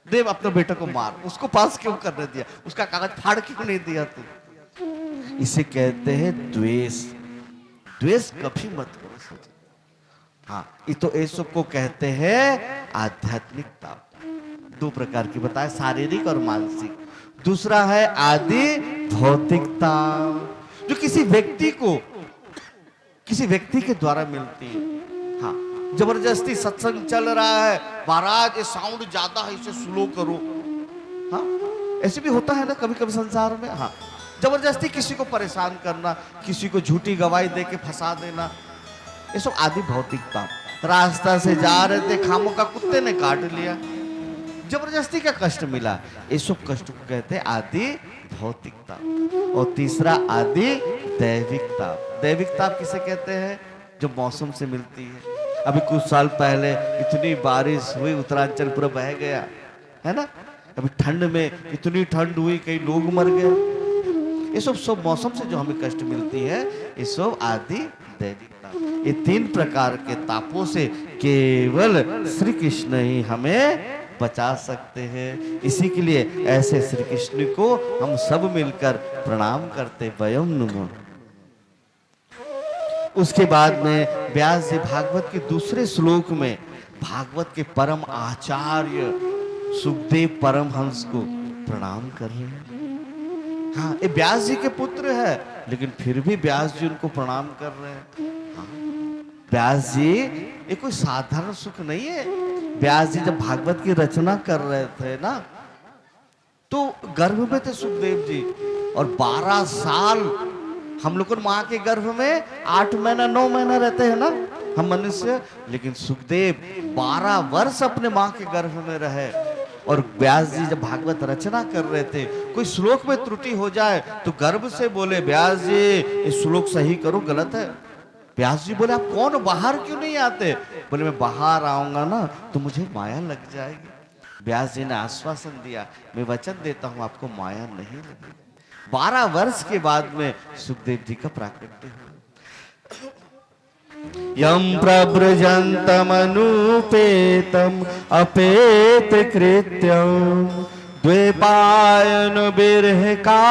A: देव अपने बेटे को मार, उसको पास क्यों करने दिया, उसका कागज फाड़ क्यों नहीं दिया तू। इसे कहते हैं द्वेष। द्वेष कभी मत करो। हाँ, ये तो ऐसो को कहते हैं आध्यात्मिकता। 2 प्रकार की बताए, शारीरिक और मानसिक। दूसरा है आदि भौतिकता। जो किसी व्यक्ति के द्वारा मिलती है। हाँ, जबरदस्ती सत्संग चल रहा है, महाराज ये साउंड ज्यादा है, इसे स्लो करो। हाँ, ऐसे भी होता है ना कभी कभी संसार में। हाँ, जबरदस्ती किसी को परेशान करना, किसी को झूठी गवाही देके फंसा देना, ये सब आदि भौतिकता। रास्ता से जा रहे थे, खामों का कुत्ते ने काट लिया, जबरदस्ती का कष्ट मिला, ये सब कष्ट को कहते हैं आदि भौतिकता। और तीसरा आदि दैविकता। दैविकता किसे कहते हैं? जो मौसम से मिलती है। अभी कुछ साल पहले इतनी बारिश हुई, उत्तरांचल पूरा बह गया है ना। अभी ठंड में इतनी ठंड हुई, कई लोग मर गए। ये सब मौसम से जो हमें कष्ट मिलती है, ये सब आदि दैविकता। ये तीन प्रकार के तापों से केवल श्री कृष्ण ही हमें बचा सकते हैं। इसी के लिए ऐसे श्री कृष्ण को हम सब मिलकर प्रणाम करते वयम नुमो। उसके बाद में व्यास जी भागवत के दूसरे श्लोक में भागवत के परम आचार्य सुखदेव परमहंस को प्रणाम कर रहे हैं। हाँ, ये व्यास जी के पुत्र है, लेकिन फिर भी व्यास जी उनको प्रणाम कर रहे हैं। हाँ, व्यास जी ये कोई साधारण सुख नहीं है। व्यास जी जब भागवत की रचना कर रहे थे ना, तो गर्भ में थे सुखदेव जी, और 12 साल हम लोग माँ के गर्भ में 8 महीना 9 महीना रहते हैं ना हम मनुष्य, लेकिन सुखदेव 12 वर्ष अपने माँ के गर्भ में रहे। और व्यास जी जब भागवत रचना कर रहे थे, कोई श्लोक में त्रुटि हो जाए तो गर्भ से बोले, व्यास जी इस श्लोक सही करो, गलत है। व्यास जी बोले, आप कौन, बाहर क्यों नहीं आते? बोले, मैं बाहर आऊंगा ना तो मुझे माया लग जाएगी। व्यास जी ने आश्वासन दिया, मैं वचन देता हूं आपको माया नहीं लगेगी। 12 वर्ष के बाद में सुखदेव जी का प्राकट्य हुआ। यम प्रव्रजन्तम अनुपेतम अपेत कृत्यम द्वैपायन बिरह का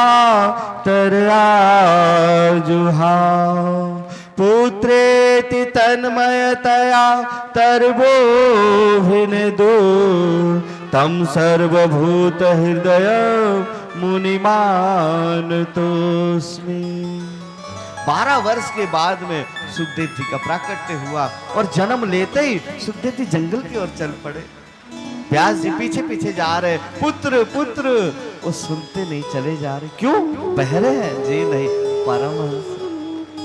A: तरजुहा पुत्रेति तन्मयतया तरबोभिनेदु तम सर्वभूत हृदय मुनिमान तोस्मि। 12 वर्ष के बाद में सुखदेव जी का प्राकट्य हुआ, और जन्म लेते ही सुखदेव जी जंगल की ओर चल पड़े। व्यास जी पीछे पीछे जा रहे, पुत्र पुत्र, वो सुनते नहीं, चले जा रहे। क्यों? बहरे हैं जी? नहीं, परमहंस।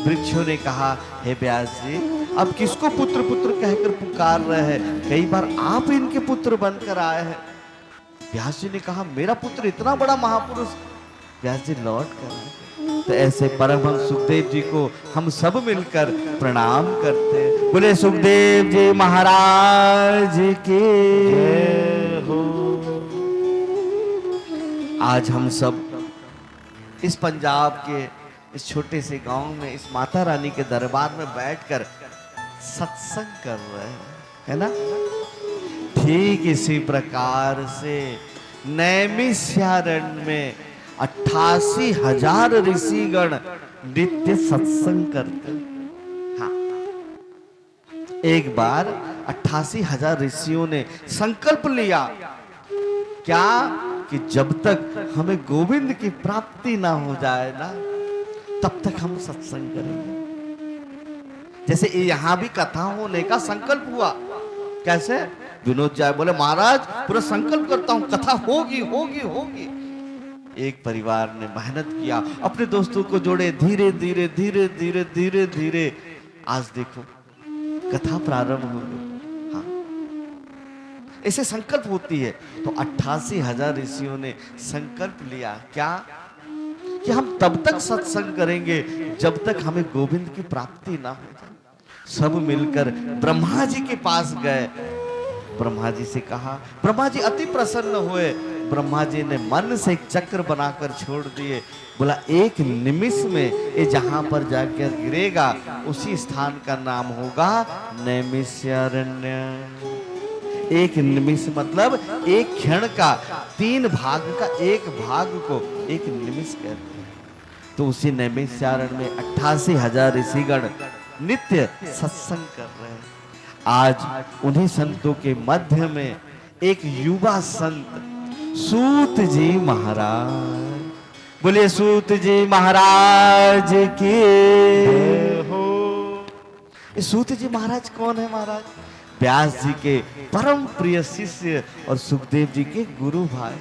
A: वृक्षों ने कहा, हे व्यास जी, अब किसको पुत्र पुत्र कहकर पुकार रहे हैं? कई बार आप इनके पुत्र बनकर आए हैं। व्यास जी ने कहा, मेरा पुत्र इतना बड़ा महापुरुष? व्यास जी लौट कर। तो ऐसे परमहंस सुखदेव जी को हम सब मिलकर प्रणाम करते। बोले सुखदेव जी महाराज की जय हो। आज हम सब इस पंजाब के इस छोटे से गांव में इस माता रानी के दरबार में बैठकर सत्संग कर रहे हैं, है ना। ठीक इसी प्रकार से नैमिषारण्य में 88,000 ऋषिगण नित्य सत्संग करते। हाँ, एक बार 88,000 ऋषियों ने संकल्प लिया, क्या? कि जब तक हमें गोविंद की प्राप्ति ना हो जाए ना, तब तक हम सत्संग करेंगे। जैसे यहां भी कथा होने का संकल्प हुआ। कैसे? विनोद जाए बोले, महाराज पूरा संकल्प करता हूं, कथा होगी होगी होगी। एक परिवार ने मेहनत किया, अपने दोस्तों को जोड़े, धीरे धीरे धीरे धीरे धीरे धीरे आज देखो कथा प्रारंभ हो गई। हाँ, ऐसे संकल्प होती है। तो 88,000 ऋषियों ने संकल्प लिया, क्या? कि हम तब तक सत्संग करेंगे जब तक हमें गोविंद की प्राप्ति ना हो जाए। सब मिलकर ब्रह्मा जी के पास गए, ब्रह्मा जी से कहा। ब्रह्मा जी अति प्रसन्न हुए। ब्रह्मा जी ने मन से एक चक्र बनाकर छोड़ दिए। बोला, एक निमिष में ये जहां पर जाकर गिरेगा उसी स्थान का नाम होगा नैमिषारण्य। एक निमिष मतलब एक क्षण का 3 भाग का एक भाग को एक निमिष कहते हैं। तो उसी नैमिषारण्य में 88,000 ऋषिगण नित्य सत्संग कर रहे हैं। आज उन्हीं संतों के मध्य में एक युवा संत सूत जी महाराज बोलिए सूत जी महाराज की।
B: हो।
A: ये सूत जी महाराज कौन है महाराज? व्यास जी के परम प्रिय शिष्य और सुखदेव जी के गुरु भाई।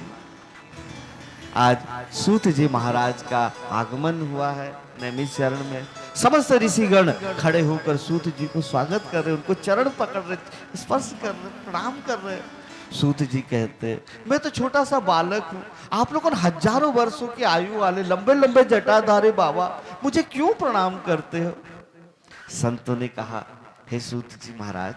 A: आज सूत जी महाराज का आगमन हुआ है नैमिषारण्य में। समस्त ऋषिगण खड़े होकर सूत जी को स्वागत कर रहे, उनको चरण पकड़ रहे, स्पर्श कर रहे, प्रणाम कर रहे। सूत जी कहते हैं, मैं तो छोटा सा बालक हूँ, आप लोगों ने हजारों वर्षों की आयु वाले लंबे लंबे जटाधारी बाबा मुझे क्यों प्रणाम करते हो? संतों ने कहा, हे सूत जी महाराज,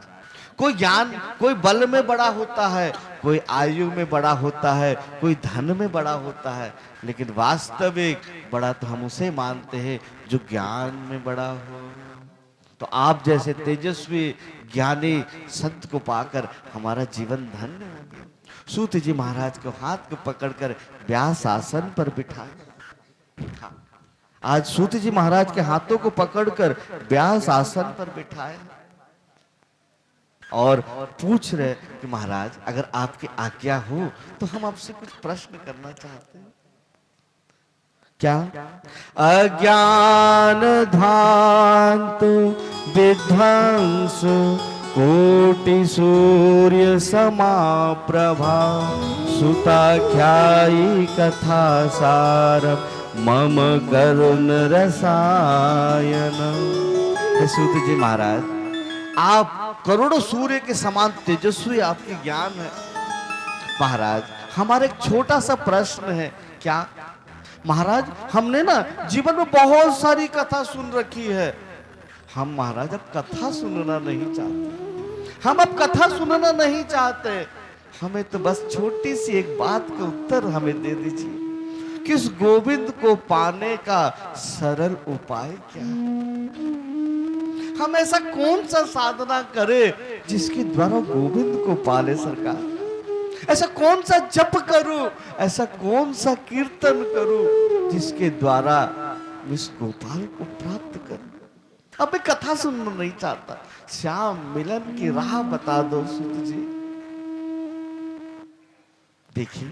A: कोई ज्ञान, कोई बल में बड़ा होता है, कोई आयु में बड़ा होता है, कोई धन में बड़ा होता है, लेकिन वास्तविक बड़ा तो हम उसे मानते हैं जो ज्ञान में बड़ा हो। तो आप जैसे तेजस्वी ज्ञानी संत को पाकर हमारा जीवन धन्य हो गया। सूत जी महाराज को हाथ को पकड़कर व्यास आसन पर बिठाया। आज सूत जी महाराज के हाथों को पकड़कर व्यास आसन पर बिठाए और पूछ रहे कि महाराज अगर आपकी आज्ञा हो तो हम आपसे कुछ प्रश्न करना चाहते हैं। क्या? अज्ञान ध्वांत विध्वंस कोटि सूर्य समाप्रभा सुताख्यायी कथा सारम मम करुण रसायन। सूत जी महाराज, आप करोड़ों सूर्य के समान तेजस्वी आपकी ज्ञान है। महाराज हमारा एक छोटा सा प्रश्न है। क्या? महाराज हमने ना जीवन में बहुत सारी कथा सुन रखी है, हम महाराज अब कथा सुनना नहीं चाहते, हम अब कथा सुनना नहीं चाहते, हमें तो बस छोटी सी एक बात का उत्तर हमें दे दीजिए कि उस गोविंद को पाने का सरल उपाय क्या है? हम ऐसा कौन सा साधना करें जिसके द्वारा गोविंद को पाले सरकार? ऐसा कौन सा जप करूं, ऐसा कौन सा कीर्तन करूं जिसके द्वारा इस गोपाल को प्राप्त करूं? अब मैं कथा सुनना नहीं चाहता, श्याम मिलन की राह बता दो सूत जी। देखिए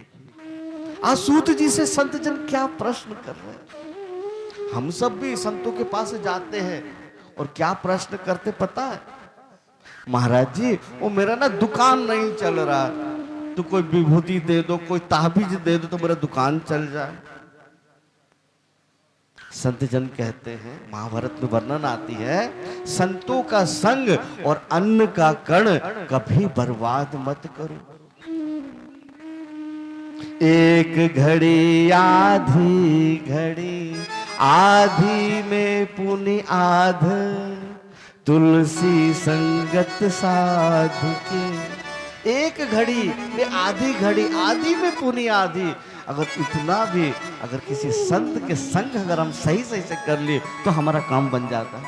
A: आज सूत जी से संत जन क्या प्रश्न कर रहे हैं। हम सब भी संतों के पास जाते हैं और क्या प्रश्न करते पता है? महाराज जी वो मेरा ना दुकान नहीं चल रहा, तो कोई विभूति दे दो, कोई ताबीज दे दो तो मेरा दुकान चल जाए। संत जन कहते हैं, महाभारत में वर्णन आती है, संतों का संग और अन्न का कण कभी बर्बाद मत करो। एक घड़ी आधी घड़ी, आधी में पुनि आध, तुलसी संगत साधु के। एक घड़ी में आधी घड़ी, आधी में पुनि आधी। अगर इतना भी अगर किसी संत के संग अगर हम सही सही से कर लिए तो हमारा काम बन जाता है।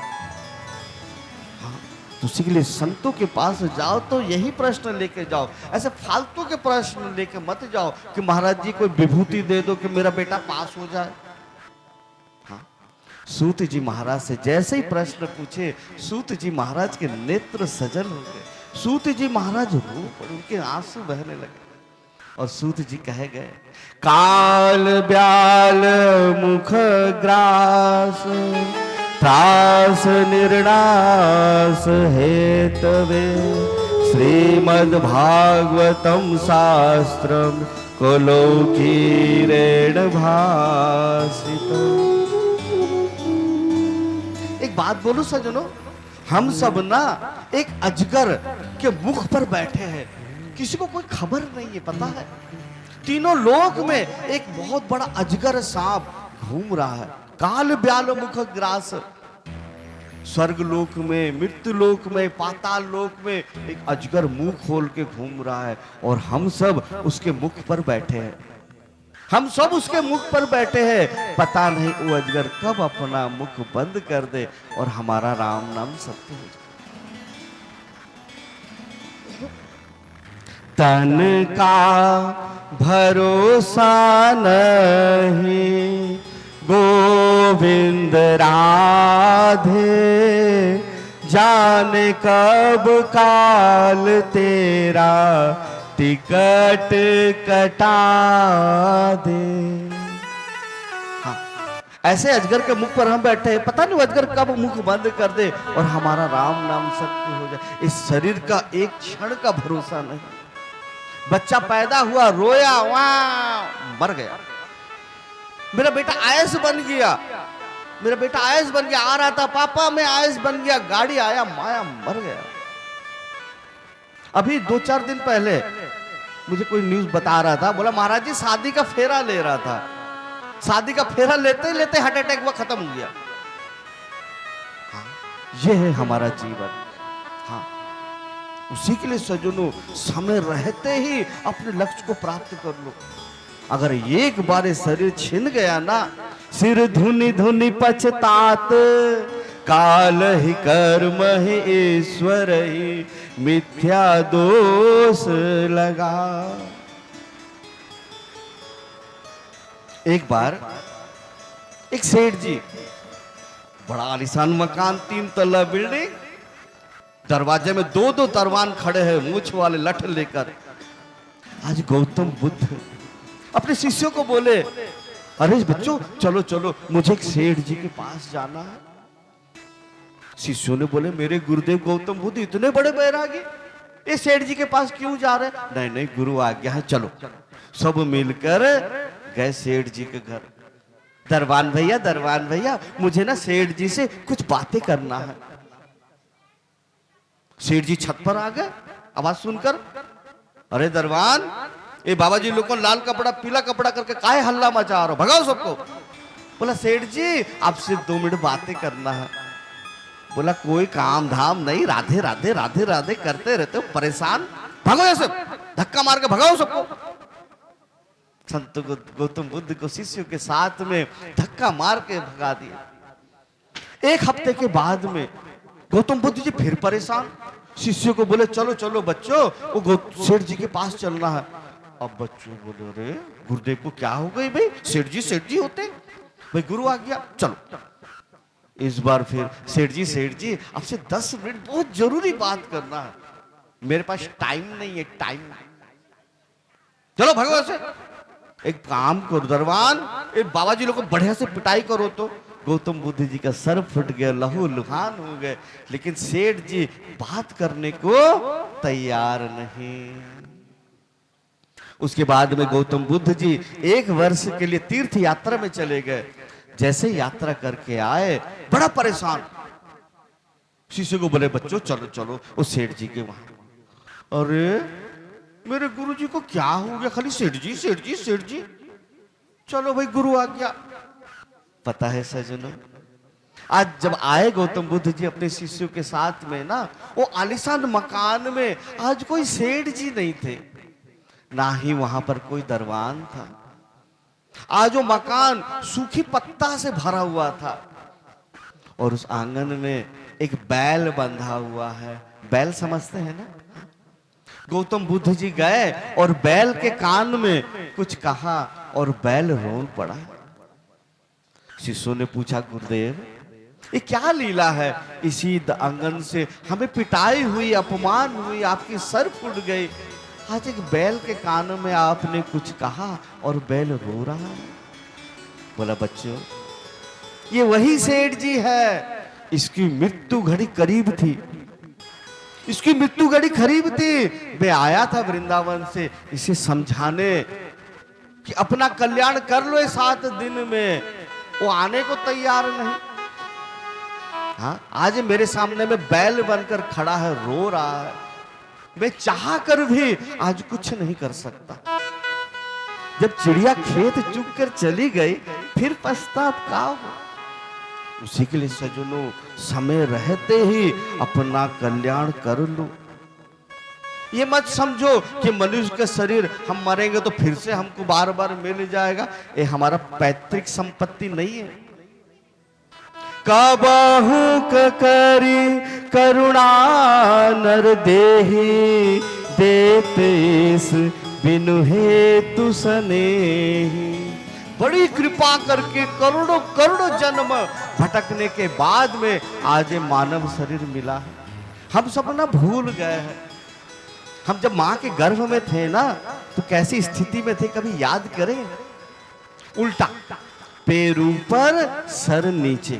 A: तो उसी के लिए संतों के पास जाओ तो यही प्रश्न लेके जाओ, ऐसे फालतू के प्रश्न लेके मत जाओ कि महाराज जी कोई विभूति दे दो कि मेरा बेटा पास हो जाए। हाँ, सूत जी महाराज से जैसे ही प्रश्न पूछे, सूत जी महाराज के नेत्र सजल हो गए। सूत जी महाराज रो पड़े, उनके आंसू बहने लगे और सूत जी कहे गए, काल ब्याल मुख ग्रास, त्रास निर्णास हेतवे, श्रीमद् भागवतम शास्त्रम कोलोकीरेण भासित। एक बात बोलूं सज्जनों, हम सब ना एक अजगर के मुख पर बैठे हैं, किसी को कोई खबर नहीं है, पता है? तीनों लोक में एक बहुत बड़ा अजगर सांप घूम रहा है। काल ब्याल मुख ग्रास, स्वर्ग लोक में, मृत्यु लोक में, पाताल लोक में एक अजगर मुंह खोल के घूम रहा है और हम सब उसके मुख पर बैठे हैं। हम सब उसके मुख पर बैठे हैं, पता नहीं वो अजगर कब अपना मुख बंद कर दे और हमारा राम नाम सत्य हो जाए। तन का भरोसा नहीं, गोविंद राधे, जाने कब काल तेरा टिकट कटा दे। ऐसे अजगर के मुख पर हम बैठे हैं, पता नहीं अजगर कब मुख बंद कर दे और हमारा राम नाम सत्य हो जाए। इस शरीर का एक क्षण का भरोसा नहीं। बच्चा पैदा हुआ, रोया, वहां मर गया। मेरा बेटा आयस बन गया, मेरा बेटा आयस बन गया, आ रहा था पापा मैं आयस बन गया, गाड़ी आया माया मर गया। अभी 2-4 दिन पहले मुझे कोई न्यूज बता रहा था, बोला महाराज जी शादी का फेरा ले रहा था, शादी का फेरा लेते लेते हार्ट अटैक हुआ, खत्म हो गया। हाँ, ये है हमारा जीवन। हाँ, उसी के लिए सज्जनों समय रहते ही अपने लक्ष्य को प्राप्त कर लो। अगर एक बार शरीर छिन गया ना, सिर धुनि धुनि पछतात, काल ही कर्म ही ईश्वर ही मिथ्या दोष लगा। एक बार एक सेठ जी, बड़ा आलीशान मकान, 3 तल्ला बिल्डिंग, दरवाजे में 2-2 दरवान खड़े हैं मूछ वाले लठ लेकर। आज गौतम बुद्ध अपने शिष्यों को बोले, अरे बच्चों चलो चलो मुझे एक सेठ जी के पास जाना है। शिष्यों ने बोले, मेरे गुरुदेव गौतम बुद्ध इतने बड़े बैरागी, ये सेठ जी के पास क्यों जा रहे? नहीं नहीं गुरु आज्ञा है, चलो। सब मिलकर गए सेठ जी के घर। दरबान भैया मुझे ना सेठ जी से कुछ बातें करना है। सेठ जी छत पर आ गए आवाज सुनकर, अरे दरबान, ये बाबा जी लोग को लाल कपड़ा पीला कपड़ा करके काहे हल्ला मचा रहे हो, भगाओ सबको। बोला सेठ जी आपसे 2 मिनट बातें करना है। बोला कोई काम धाम नहीं, राधे राधे राधे राधे करते रहते हो, परेशान, भागो ऐसे, धक्का मार के भगाओ सबको। संत गौतम बुद्ध को शिष्यों के साथ में धक्का मार के भगा दिया। 1 हफ्ते के बाद में गौतम बुद्ध जी फिर परेशान, शिष्यों को बोले चलो चलो बच्चों, वो सेठ जी के पास चलना है। अब बच्चों बोले, अरे गुरुदेव को क्या हो गई भाई, सेठ जी होते भाई, गुरु आ गया चलो। इस बार फिर सेठ जी आपसे 10 मिनट बहुत जरूरी बात करना है, मेरे पास टाइम नहीं है, टाइम। चलो भगवान से एक काम करो दरबान, एक बाबा जी लोग को बढ़िया से पिटाई करो। तो गौतम बुद्ध जी का सर फट गया, लहू लुहान हो गए, लेकिन सेठ जी बात करने को तैयार नहीं। उसके बाद में गौतम बुद्ध जी 1 वर्ष के लिए तीर्थ यात्रा में चले गए। जैसे यात्रा करके आए बड़ा परेशान, शिष्य को बोले बच्चों चलो चलो वो सेठ जी के वहां। अरे मेरे गुरु जी को क्या हो गया, खाली सेठ जी। चलो भाई गुरु आ गया। पता है सज्जनों, आज जब आए गौतम बुद्ध जी अपने शिष्यों के साथ में ना, वो आलीशान मकान में आज कोई सेठ जी नहीं थे, ना ही वहां पर कोई दरबान था। आज वो मकान सूखी पत्ता से भरा हुआ था और उस आंगन में एक बैल बंधा हुआ है। बैल समझते हैं ना? गौतम बुद्ध जी गए और बैल के कान में कुछ कहा और बैल रोन पड़ा। शिष्यों ने पूछा, गुरुदेव ये क्या लीला है, इसी आंगन से हमें पिटाई हुई, अपमान हुई, आपकी सर फूट गई, आज एक बैल के कान में आपने कुछ कहा और बैल रो रहा है। बोला बच्चों ये वही सेठ जी है, इसकी मृत्यु घड़ी करीब थी, इसकी मृत्यु घड़ी करीब थी। मैं आया था वृंदावन से इसे समझाने कि अपना कल्याण कर लो 7 दिन में, वो आने को तैयार नहीं। हाँ, आज मेरे सामने में बैल बनकर खड़ा है, रो रहा है। मैं चाह कर भी आज कुछ नहीं कर सकता। जब चिड़िया खेत चुग कर चली गई फिर पछतात का हो। उसी के लिए सज्जनों समय रहते ही अपना कल्याण कर लो। ये मत समझो कि मनुष्य का शरीर हम मरेंगे तो फिर से हमको बार बार मिल जाएगा, ये हमारा पैतृक संपत्ति नहीं है। कबहू करी करुणा नर देहि, देतेस बिनु हेतु सनेहि। बड़ी कृपा करके करोड़ों करोड़ों जन्म भटकने के बाद में आज ये मानव शरीर मिला है। हम सब ना भूल गए हैं, हम जब माँ के गर्भ में थे ना तो कैसी स्थिति में थे, कभी याद करें? उल्टा पैर ऊपर सर नीचे।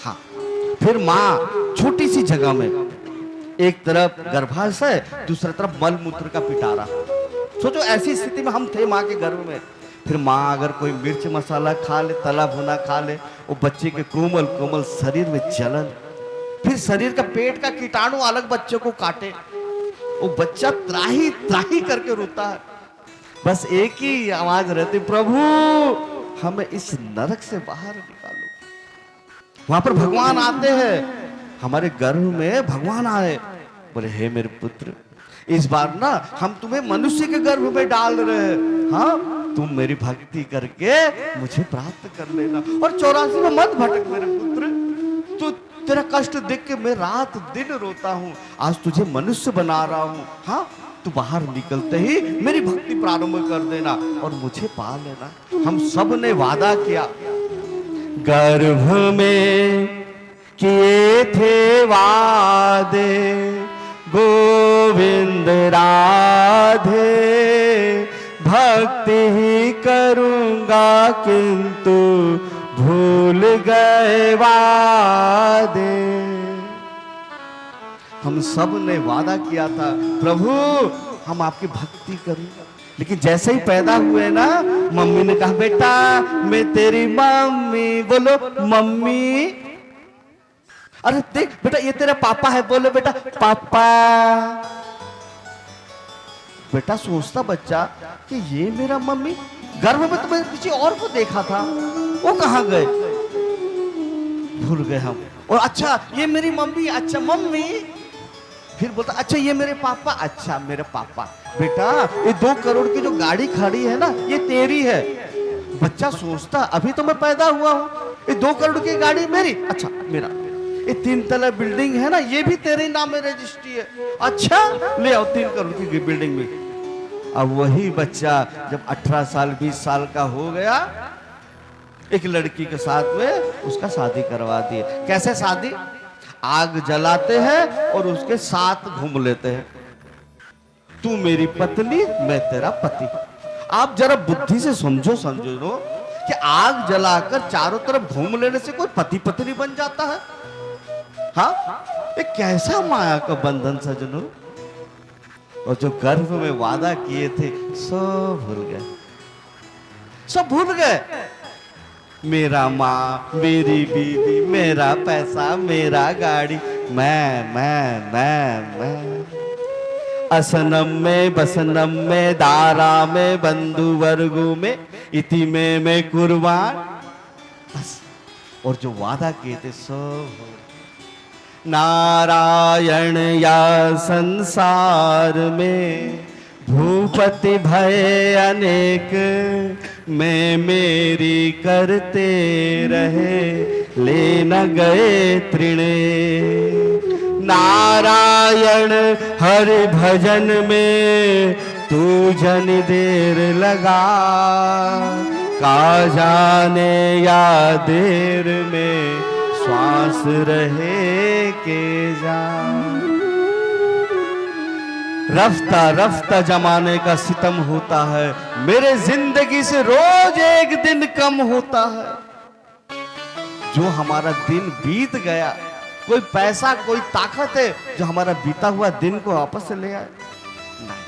A: हाँ, फिर माँ छोटी सी जगह में, एक तरफ गर्भाशय, दूसरी तरफ मल मूत्र का पिटारा। सोचो ऐसी स्थिति में हम थे माँ के गर्भ में। फिर माँ अगर कोई मिर्च मसाला खा ले, तला भुना खा ले, वो बच्चे के कोमल कोमल शरीर में जलन, फिर शरीर का पेट का कीटाणु अलग बच्चे को काटे, वो बच्चा त्राही त्राही करके रोता है। बस एक ही आवाज रहती, प्रभु हमें इस नरक से बाहर निकालो। वहां पर भगवान आते हैं, हमारे गर्भ में भगवान आए, बोले हे मेरे पुत्र, इस बार ना हम तुम्हें मनुष्य के गर्भ में डाल रहे हैं। हाँ, तुम मेरी भक्ति करके मुझे प्राप्त कर लेना और 84 में मत भटक मेरे पुत्र। तू तेरा कष्ट देख के मैं रात दिन रोता हूँ, आज तुझे मनुष्य बना रहा हूँ। हाँ, तू बाहर निकलते ही मेरी भक्ति प्रारंभ कर देना और मुझे पा लेना। हम सब ने वादा किया, गर्भ में किए थे वादे, गोविंद राधे भक्ति ही करूंगा, किंतु भूल गए वादे। हम सब ने वादा किया था, प्रभु हम आपकी भक्ति करेंगे। लेकिन जैसे ही पैदा हुए ना, मम्मी ने कहा बेटा मैं तेरी मम्मी। बोलो मम्मी। अरे देख बेटा ये तेरा पापा है। बोलो बेटा पापा। बेटा सोचता बच्चा कि ये मेरा मम्मी, गर्भ में तो मैंने किसी और को देखा था, वो कहाँ गए? भूल गए हम। और अच्छा ये मेरी मम्मी, अच्छा मम्मी। फिर बोलता अच्छा ये मेरे पापा, अच्छा मेरे पापा। बेटा ये 2 करोड़ की जो गाड़ी खड़ी है ना, ये तेरी है। बच्चा सोचता अभी तो मैं पैदा हुआ हूँ, ये 2 करोड़ की गाड़ी मेरी, अच्छा मेरा। ये 3 तला बिल्डिंग है ना, ये भी तेरे नाम में रजिस्ट्री है, अच्छा ले आओ 3 करोड़ की बिल्डिंग में। अब वही बच्चा जब 18 साल 20 साल का हो गया, एक लड़की के साथ में उसका शादी करवा दिए। कैसे शादी? आग जलाते हैं और उसके साथ घूम लेते हैं, तू मेरी पत्नी मैं तेरा पति। आप जरा बुद्धि से समझो कि आग जलाकर चारों तरफ घूम लेने से कोई पति पत्नी बन जाता है? हाँ, ये कैसा माया का बंधन सजनों। और जो गर्भ में वादा किए थे सब भूल गए, सब भूल गए। मेरा माँ, मेरी बीवी, मेरा पैसा, मेरा गाड़ी, मैं असनम में बसनम में दारा में बंधु वर्गो में इति में मैं कुर्बान। बस। और जो वादा किए थे सब नारायण या संसार में भूपति भय अनेक, मैं मेरी करते रहे ले न गए तृणे। नारायण हरि भजन में तू जन देर लगा, का जाने या देर में श्वास रहे के जा। रफ्ता रफ्ता जमाने का सितम होता है, मेरे जिंदगी से रोज एक दिन कम होता है। जो हमारा दिन बीत गया, कोई पैसा कोई ताकत है जो हमारा बीता हुआ दिन को वापस से ले आए? नहीं।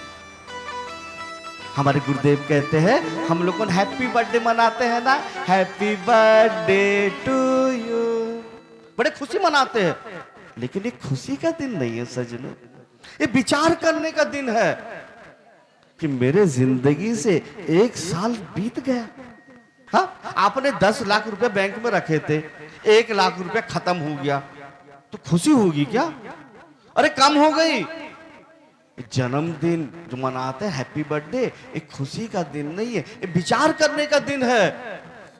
A: हमारे गुरुदेव कहते हैं, हम लोग हैप्पी बर्थडे मनाते हैं ना, हैप्पी बर्थडे टू यू, बड़े खुशी मनाते हैं। लेकिन ये खुशी का दिन नहीं है सजनों, ये विचार करने का दिन है कि मेरे जिंदगी से 1 साल बीत गया। हाँ, आपने 10 लाख रुपए बैंक में रखे थे, 1 लाख रुपए खत्म हो गया, तो खुशी होगी क्या? अरे कम हो गई। जन्मदिन जो मनाते हैं हैप्पी बर्थडे, एक खुशी का दिन नहीं है, ये विचार करने का दिन है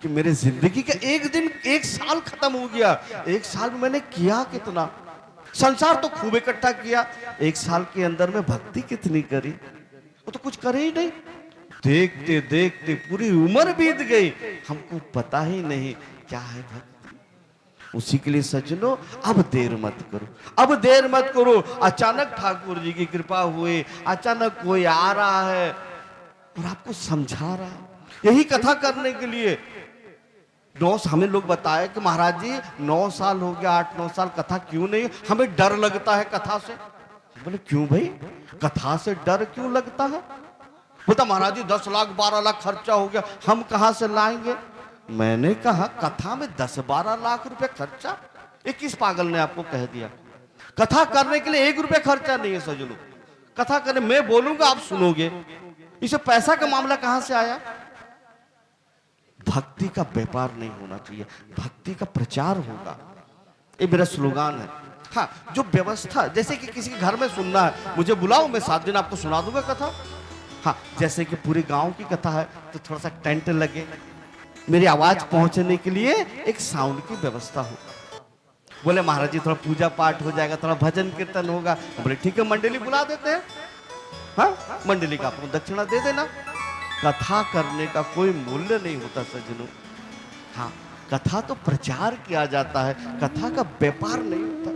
A: कि मेरे जिंदगी का एक दिन 1 साल खत्म हो गया। 1 साल में मैंने किया कितना? संसार तो खूब इकट्ठा किया, 1 साल के अंदर में भक्ति कितनी करी? वो तो कुछ करे ही नहीं। देखते देखते पूरी उम्र बीत गई, हमको पता ही नहीं क्या है भक्ति। उसी के लिए सजनों अब देर मत करो, अब देर मत करो। अचानक ठाकुर जी की कृपा हुई, अचानक कोई आ रहा है और आपको समझा रहा है, यही कथा करने के लिए हमें लोग बताए कि महाराज जी 9 साल हो गया, 8-9 साल कथा क्यों नहीं, हमें डर लगता है कथा से। बोले क्यों भाई, कथा से डर क्यों लगता है? बोलता महाराज जी 10 लाख 12 लाख खर्चा हो गया, हम कहां से लाएंगे। मैंने कहा कथा में 10-12 लाख रुपए खर्चा, ये किस पागल ने आपको कह दिया? कथा करने के लिए 1 रुपए खर्चा नहीं है सजनों। कथा करने मैं बोलूंगा आप सुनोगे, इसे पैसा का मामला कहां से आया? भक्ति का व्यापार नहीं होना चाहिए, भक्ति का प्रचार होगा, ये मेरा स्लोगान है। हाँ, जो व्यवस्था, जैसे कि किसी के घर में सुनना है, मुझे बुलाओ, मैं 7 दिन आपको सुना दूंगा कथा। हाँ, जैसे कि पूरे गांव की कथा है तो थोड़ा सा टेंट लगे, मेरी आवाज पहुंचने के लिए एक साउंड की व्यवस्था हो। बोले महाराज जी थोड़ा पूजा पाठ हो जाएगा, थोड़ा भजन कीर्तन होगा। बोले ठीक है, मंडली बुला देते हैं। हाँ, मंडली का आपको दक्षिणा दे देना। कथा करने का कोई मूल्य नहीं होता सज्जनों। हाँ, कथा तो प्रचार किया जाता है, कथा का व्यापार नहीं होता।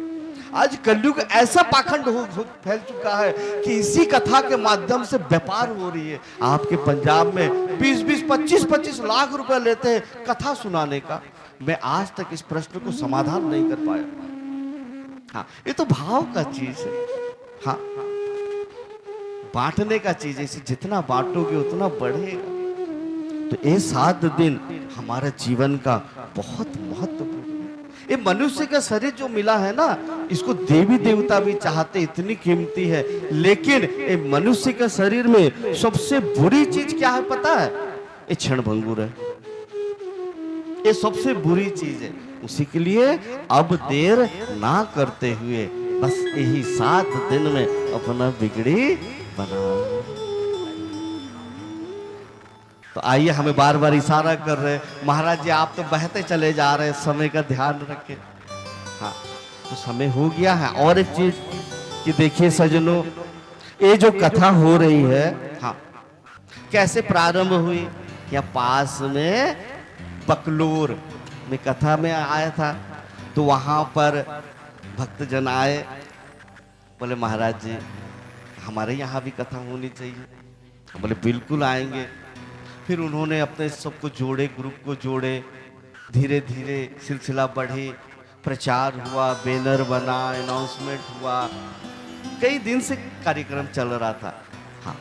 A: आज कलयुग ऐसा पाखंड हो फैल चुका है कि इसी कथा के माध्यम से व्यापार हो रही है। आपके पंजाब में 20-20, 25-25 लाख रुपए लेते हैं कथा सुनाने का। मैं आज तक इस प्रश्न को समाधान नहीं कर पाया। हाँ, ये तो भाव का चीज है। हाँ, बांटने का चीज है, इसे जितना बांटोगे उतना बढ़ेगा। तो ये 7 दिन हमारे जीवन का बहुत महत्वपूर्ण है। ये मनुष्य का शरीर जो मिला है ना, इसको देवी देवता भी चाहते, इतनी कीमती है। लेकिन ये मनुष्य के शरीर में सबसे बुरी चीज क्या है पता है? ये क्षण भंगुर है, ये सबसे बुरी चीज है। उसी के लिए अब देर ना करते हुए बस यही 7 दिन में अपना बिगड़ी बनाओ। तो आइए, हमें बार बार इशारा कर रहे महाराज जी, आप तो बहते चले जा रहे हैं, समय का ध्यान रखें। हाँ, तो समय हो गया है। और एक चीज कि देखिए सजनों, ये जो कथा हो रही है, हाँ, कैसे प्रारंभ हुई? या पास में बकलोर में कथा में आया था, तो वहां पर भक्तजन आए, बोले महाराज जी हमारे यहाँ भी कथा होनी चाहिए। बोले बिल्कुल आएंगे। फिर उन्होंने अपने सबको जोड़े, ग्रुप को जोड़े, धीरे धीरे सिलसिला बढ़ी, प्रचार हुआ, बैनर बना, अनाउंसमेंट हुआ, कई दिन से कार्यक्रम चल रहा था। हाँ,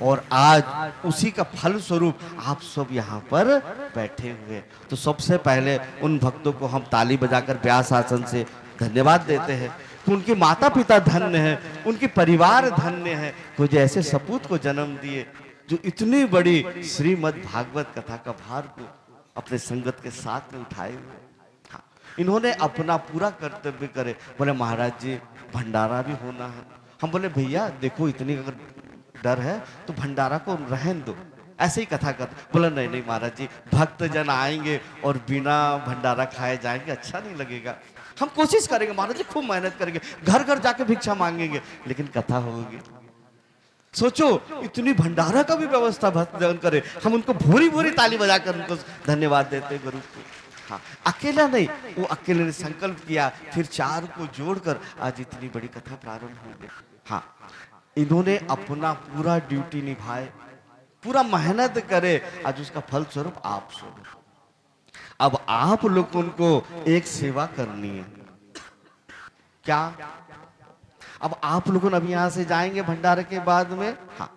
A: और आज उसी का फल स्वरूप आप सब यहाँ पर बैठे हुए। तो सबसे पहले उन भक्तों को हम ताली बजाकर व्यास आसन से धन्यवाद देते हैं कि उनके माता पिता धन्य हैं, उनके परिवार धन्य है, को जो ऐसे सपूत को जन्म दिए, जो इतनी बड़ी श्रीमद् भागवत कथा का भार को अपने संगत के साथ में उठाए हुए। हाँ, इन्होंने अपना पूरा कर्तव्य करे। बोले महाराज जी भंडारा भी होना है। हम बोले भैया देखो, इतनी अगर डर है तो भंडारा को रहन दो, ऐसे ही कथा कर। बोला नहीं नहीं महाराज जी, भक्त जन आएंगे और बिना भंडारा खाए जाएंगे, अच्छा नहीं लगेगा। हम कोशिश करेंगे महाराज जी, खूब मेहनत करेंगे, घर घर जाके भिक्षा मांगेंगे, लेकिन कथा होगी। सोचो, इतनी भंडारा का भी व्यवस्था भक्त जन करे, हम उनको भूरी भूरी ताली बजाकर उनको धन्यवाद देते गुरु को। हाँ, अकेला नहीं, वो अकेले ने संकल्प किया, फिर 4 को जोड़कर आज इतनी बड़ी कथा प्रारंभ हो गई। हाँ, इन्होंने अपना पूरा ड्यूटी निभाए, पूरा मेहनत करे, आज उसका फल स्वरूप आप स्वरूप। अब आप लोग उनको एक सेवा करनी है। क्या? अब आप लोगों ने अभी यहां से जाएंगे भंडारे के बाद में। हाँ,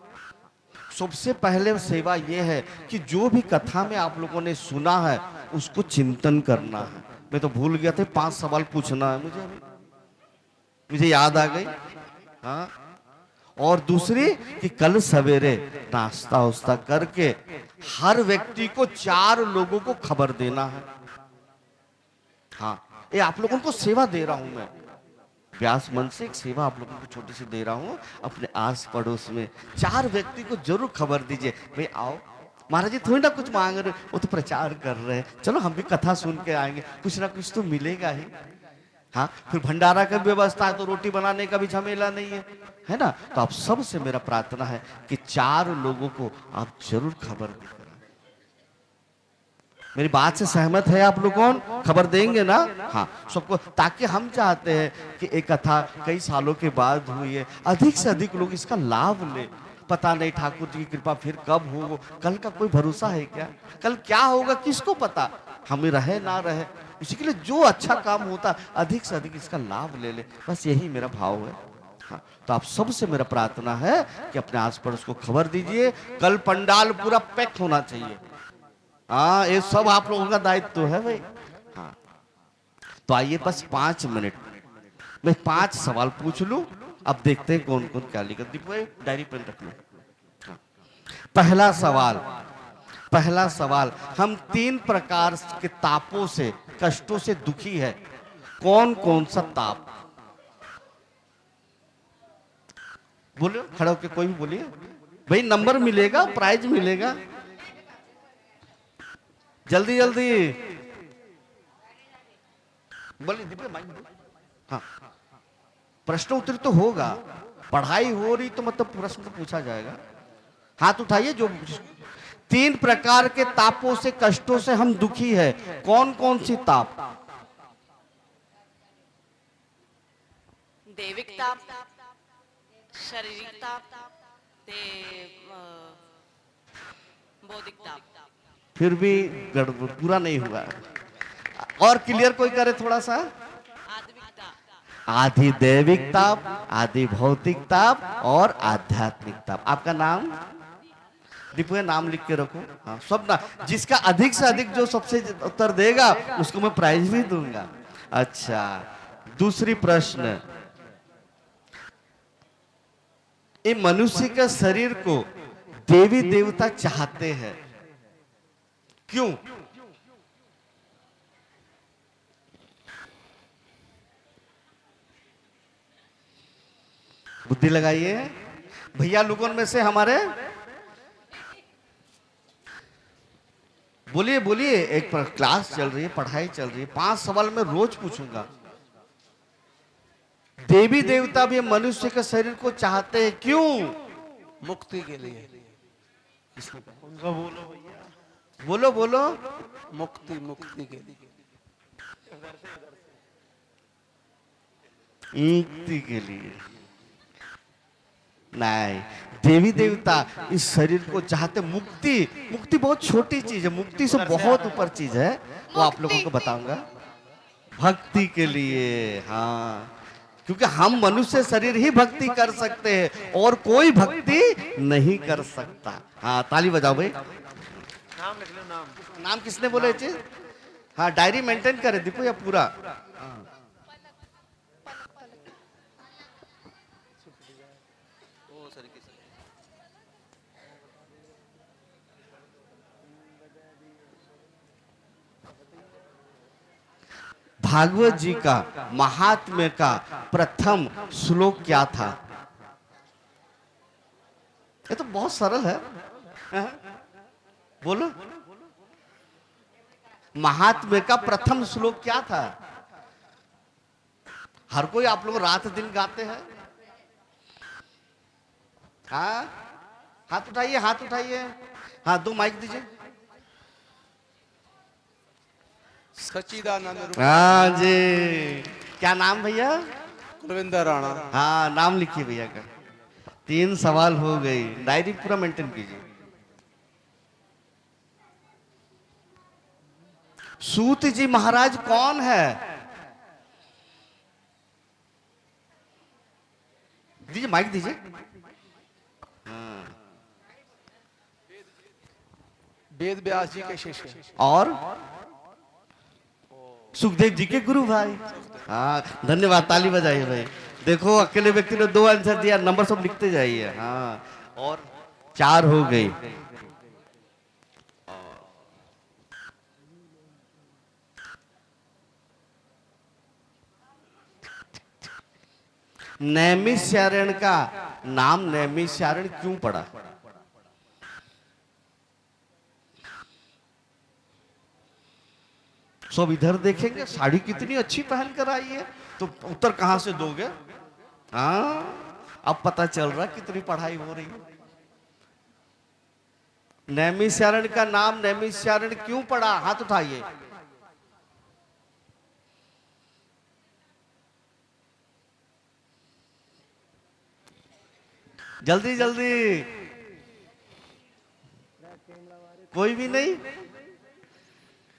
A: सबसे पहले सेवा यह है कि जो भी कथा में आप लोगों ने सुना है उसको चिंतन करना है। मैं तो भूल गया था, 5 सवाल पूछना है मुझे याद आ गई। हाँ, और दूसरी कि कल सवेरे नाश्ता उस्ता करके हर व्यक्ति को 4 लोगों को खबर देना है। हाँ, ये आप लोगों को सेवा दे रहा हूं मैं, व्यास मन से एक सेवा आप लोगों को छोटी सी दे रहा हूं। अपने आस पड़ोस में 4 व्यक्ति को जरूर खबर दीजिए, भाई आओ, महाराज जी थोड़ी ना कुछ मांग रहे, वो तो प्रचार कर रहे हैं, चलो हम भी कथा सुन के आएंगे, कुछ ना कुछ तो मिलेगा ही। हाँ, फिर भंडारा का व्यवस्था है तो रोटी बनाने का भी झमेला नहीं है ना। तो आप सबसे मेरा प्रार्थना है कि 4 लोगों को आप जरूर खबर दें। मेरी बात से सहमत है आप लोगों? खबर देंगे ना? हाँ, सबको, ताकि हम चाहते हैं कि एक कथा कई सालों के बाद हुई है, अधिक से अधिक लोग इसका लाभ ले। पता नहीं ठाकुर जी की कृपा फिर कब हो, कल का कोई भरोसा है क्या? कल क्या होगा किसको पता? हम ही रहे ना रहे, उसी के लिए जो अच्छा काम होता अधिक से अधिक इसका लाभ ले ले, बस यही मेरा भाव है। हाँ, तो आप सबसे मेरा प्रार्थना है कि अपने आस पड़ोस को खबर दीजिए, कल पंडाल पूरा पैक होना चाहिए। हाँ, ये सब आप लोगों का दायित्व है भाई। हाँ, तो आइए बस 5 मिनट मैं 5 सवाल पूछ लूं, अब देखते हैं कौन कौन क्या लिखा। दीपू भाई डायरी पेन रख लो। हाँ। पहला सवाल, पहला सवाल, हम 3 प्रकार के तापों से, कष्टों से दुखी है, कौन कौन सा ताप? बोलो, खड़े होकर कोई भी बोलिए भाई, नंबर मिलेगा, प्राइज मिलेगा। जल्दी जल्दी बोलिए दीपक भाई। हाँ, प्रश्न उत्तर तो होगा, पढ़ाई हो रही तो मतलब प्रश्न तो पूछा जाएगा। हाथ उठाइए जो 3 प्रकार के तापों से, कष्टों से हम दुखी है, कौन कौन सी ताप?
C: दैविक ताप, शारीरिक ताप ते बौद्धिक ताप।
A: फिर भी गड़बड़ पूरा नहीं हुआ, और क्लियर कोई करे थोड़ा सा।
C: आध्यात्मिक ताप,
A: आधि दैविक ताप, आधि भौतिक ताप और आध्यात्मिक ताप। आपका नाम? दीपू है, नाम लिख के रखो। हाँ, सब ना, जिसका अधिक से अधिक जो सबसे उत्तर देगा उसको मैं प्राइज भी दूंगा। अच्छा, दूसरी प्रश्न, ये मनुष्य के शरीर को देवी देवता चाहते हैं, क्यों? बुद्धि लगाइए भैया लोगों में से हमारे, बोलिए बोलिए। एक क्लास चल रही है, पढ़ाई चल रही है, 5 सवाल मैं रोज पूछूंगा। देवी देवता भी मनुष्य के शरीर को चाहते हैं, क्यों?
D: मुक्ति के लिए।
A: उनका बोलो भैया, बोलो बोलो।
D: मुक्ति, मुक्ति के लिए।
A: मुक्ति के लिए नहीं, देवी देवता इस शरीर को चाहते। मुक्ति, मुक्ति बहुत छोटी चीज है, मुक्ति से बहुत ऊपर चीज है, वो आप लोगों को बताऊंगा। भक्ति के लिए, हाँ, क्योंकि हम मनुष्य शरीर ही भक्ति कर सकते हैं और कोई भक्ति नहीं कर सकता। हाँ, ताली बजाओ भाई।
D: नाम लिख लो, नाम।
A: नाम किसने बोला ये चीज? हाँ, डायरी मेंटेन करे दीपू या पूरा? भागवत जी का महात्म्य का प्रथम श्लोक क्या था? ये तो बहुत सरल है। बोलो, महात्म्य का प्रथम श्लोक क्या था? हर कोई आप लोग रात दिन गाते हैं। हाँ, हाथ उठाइए, हाथ उठाइए। हाँ, 2 माइक दीजिए।
D: सच्चिदानंद रूप।
A: हाँ जी, क्या नाम भैया?
D: कुलविंदर राणा।
A: हाँ, नाम लिखिए भैया का। 3 सवाल हो गई, डायरी पूरा मेंटेन कीजिए। सूत जी महाराज कौन है? दीजिए, माइक दीजिए।
D: वेद व्यास जी के शिष्य
A: और सुखदेव जी के गुरु भाई। हाँ, धन्यवाद, ताली बजाइए भाई। देखो, अकेले व्यक्ति ने 2 आंसर दिया, नंबर सब लिखते जाइए। हाँ, और 4 हो गई। नैमिषारण्य का नाम नैमिषारण्य क्यों पड़ा? सब इधर देखेंगे, साड़ी कितनी अच्छी पहन कर आई है, तो उत्तर कहां से दोगे? हाँ, अब पता चल रहा कितनी पढ़ाई हो रही है। नैमिषारण्य का नाम नैमिषारण्य क्यों पड़ा? हाथ उठाइए। जल्दी जल्दी, कोई भी नहीं?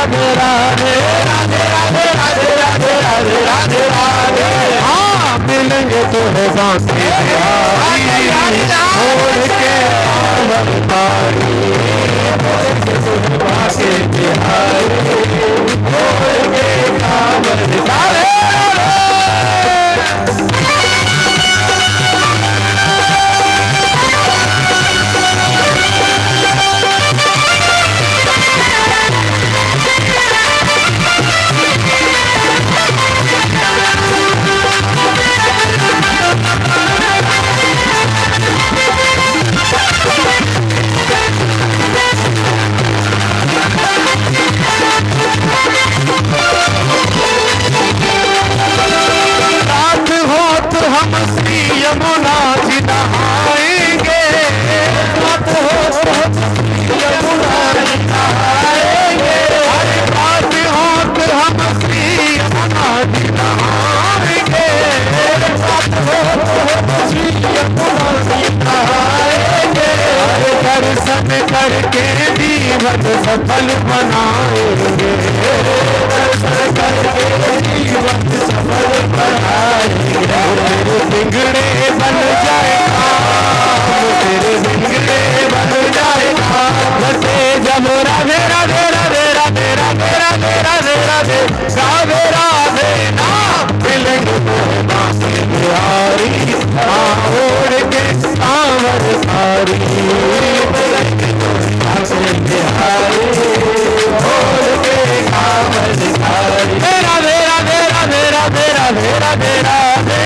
B: राधे राधे राधे राधे राधे राधे राधे राधे राधे हाँ मिलेंगे तुम्हें बांके बिहारी छोड़ के अवतारी बांके बिहारी छोड़ के अवतारी हम श्री यमुना जी नहाएंगे यमुना जी नहाएंगे रात होत हम श्री यमुना जी नहाएंगे रात होत श्री यमुना जी नहाएंगे दर्शन करके जीवन सफल बनाएंगे दर्शन करके जीवन सफल बनाएंगे तेरे बिगड़े बन जाएगा तेरे बिगड़े बन जाएगा बसे जब राधे राधे राधे राधे राधे राधे राधे राधे राधे राधे नाम मिलेंगे बांके बिहारी ओढ़ के सांवर सारी बांके बिहारी ओढ़ के सांवर सारी राधे राधे राधे राधे राधे राधे राधे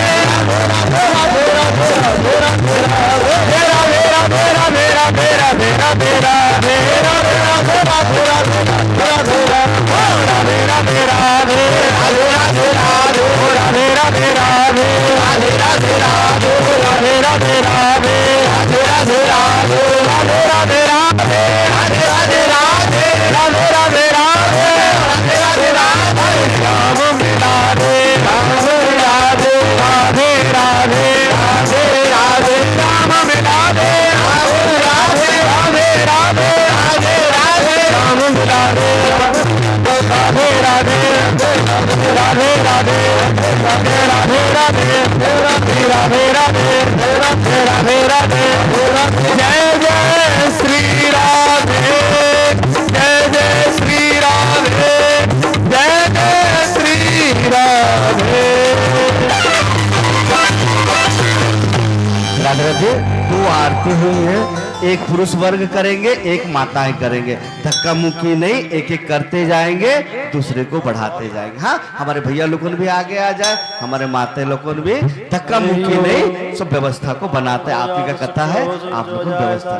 A: दो आरती हुई है, एक पुरुष वर्ग करेंगे, एक माताएं करेंगे। धक्का मुक्की नहीं, एक एक करते जाएंगे, दूसरे को बढ़ाते जाएंगे। हाँ, हमारे भैया लोगों भी आगे आ जाए, हमारे माते लोगों भी धक्का मुक्की नहीं, सब व्यवस्था को बनाते। आप ही का कथा है, आप लोग व्यवस्था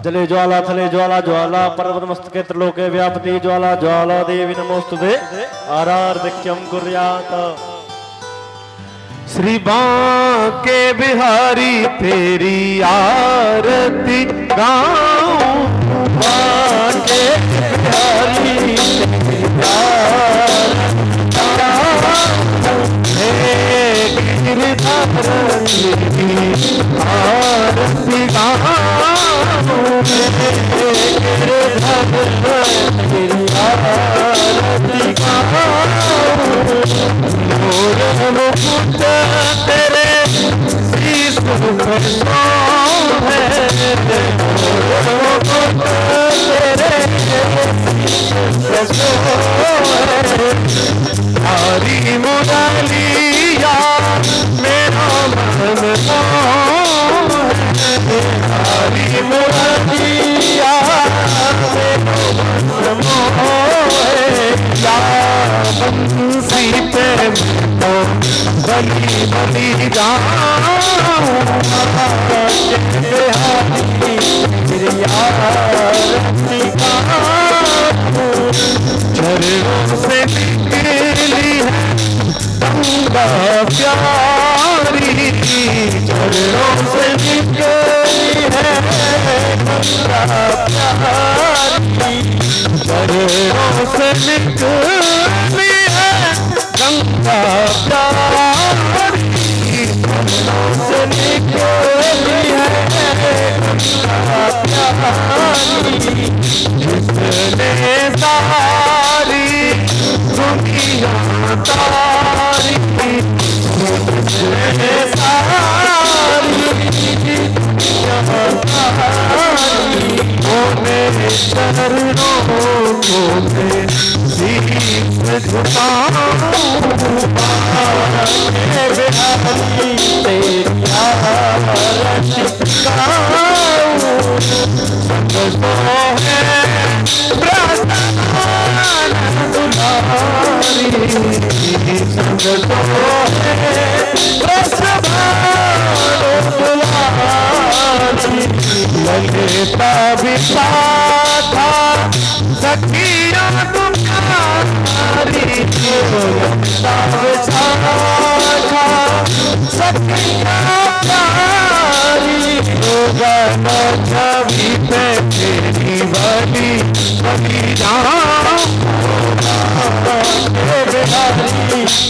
B: जले ज्वाला थले ज्वाला ज्वाला पर्वत मस्तके त्रिलोके व्यापति ज्वाला ज्वाला देवी नमोस्तुते आरार्धक्यम कुर्यात। श्री बांके बिहारी तेरी आरती गाऊं बांके बिहारी तेरी आरती आरती गाऊं तेरी आरती गाऊं तेरे शीश पर है तेरे हरी मुरलिया मेरा मन हरी मुरलिया बंसी पे बली बली चरणों से निकली है गंगा प्यारी चरणों से निकली है गंगा प्यारी चरणों से निकली है गंगा प्यारी चरणों से निकली है गंगा प्यारी सारी दुनिया तारी तुझसे सारी दुनिया तारी ओ मेरे चरणों को मैं शीश झुकाऊं बिहारी तेरी आरती गाऊं संगतो है प्रधान दुलारी संगतो है प्रधान दुलारी ललिता विशाखा सखिया तुम्हारी ललिता विशाखा सखिया प्यारी गगन छवि पे तेरी बली बली राम बिहारी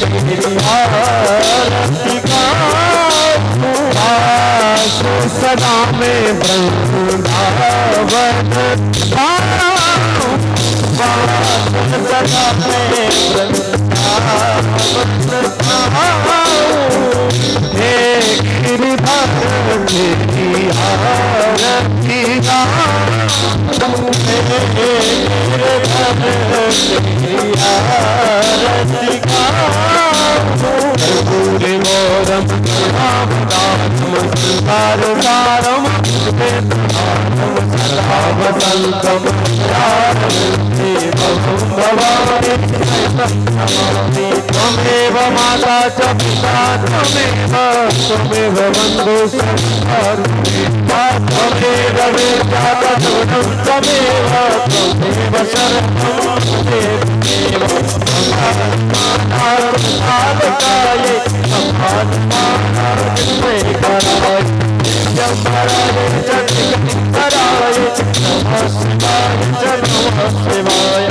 B: तेरी आरती गाऊं आशु सदा में वृंदावन गाऊं सदा में वृंदावन गाऊं हे गिरिधर तेरी आरती गाऊं हे गिरिधर तेरी आरती गाऊं पूरे मोरम राम दानम कारकारम सदा वसंतम भवानी त्वमेव माता च पिता त्वमेव बन्धु त्वमेव विद्याता त्वमेव शरणं त्वमेव कालकाये कराय जम्बराय जगदीश्वराय नमः शिवाय नमः शिवाय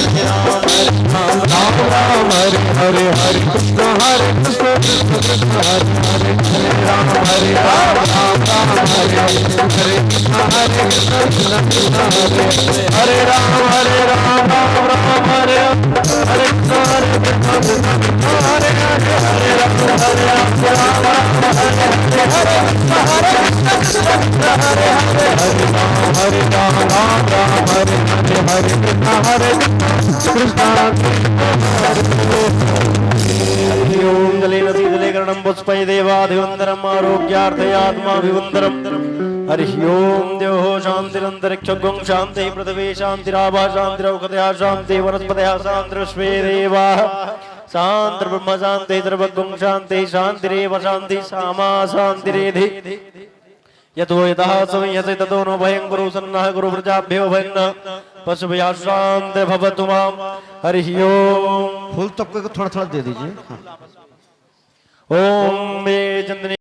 B: हरे राम राम हरे हरे हरे कृष्ण कृष्ण कृष्ण हरे हरे हरे राम राम राम हरे हरे कृष्ण कृष्ण कृष्ण हरे हरे राम राम राम हरे हरे कृष्ण कृष्ण हरे हरे राम हरे राम हरे हरे हरे कृष्ण हरे हरे हरे राम राम राम हरे हरे हरे कृष्ण हरे कृष्ण ओम जलेन शीतले कर्णं पुष्पै देवाधिवन्दरम् आरोग्यार्थयात्माभिवन्दरम् हरि ओम देवो शान्तिरन्तरिक्षगुं शान्तिः पृथिवी शान्तिराभा शान्तिरौषधयः शान्तिः वनस्पतयः शान्तिर्विश्वे देवाः शान्तिर्ब्रह्म शान्तिः सर्वगुं शान्तिः शान्तिरेव शान्तिः सामा शान्तिरेधि यतो यतः संयते ततो नो भयं गुरु सन्नः गुरु प्रजाभ्यो भयन्न पशुभ्यः शान्ति भवतु मां हरि ओम
A: फूल तबके को थोड़ा थोड़ा दे दीजिए।
B: ओम मे चंदने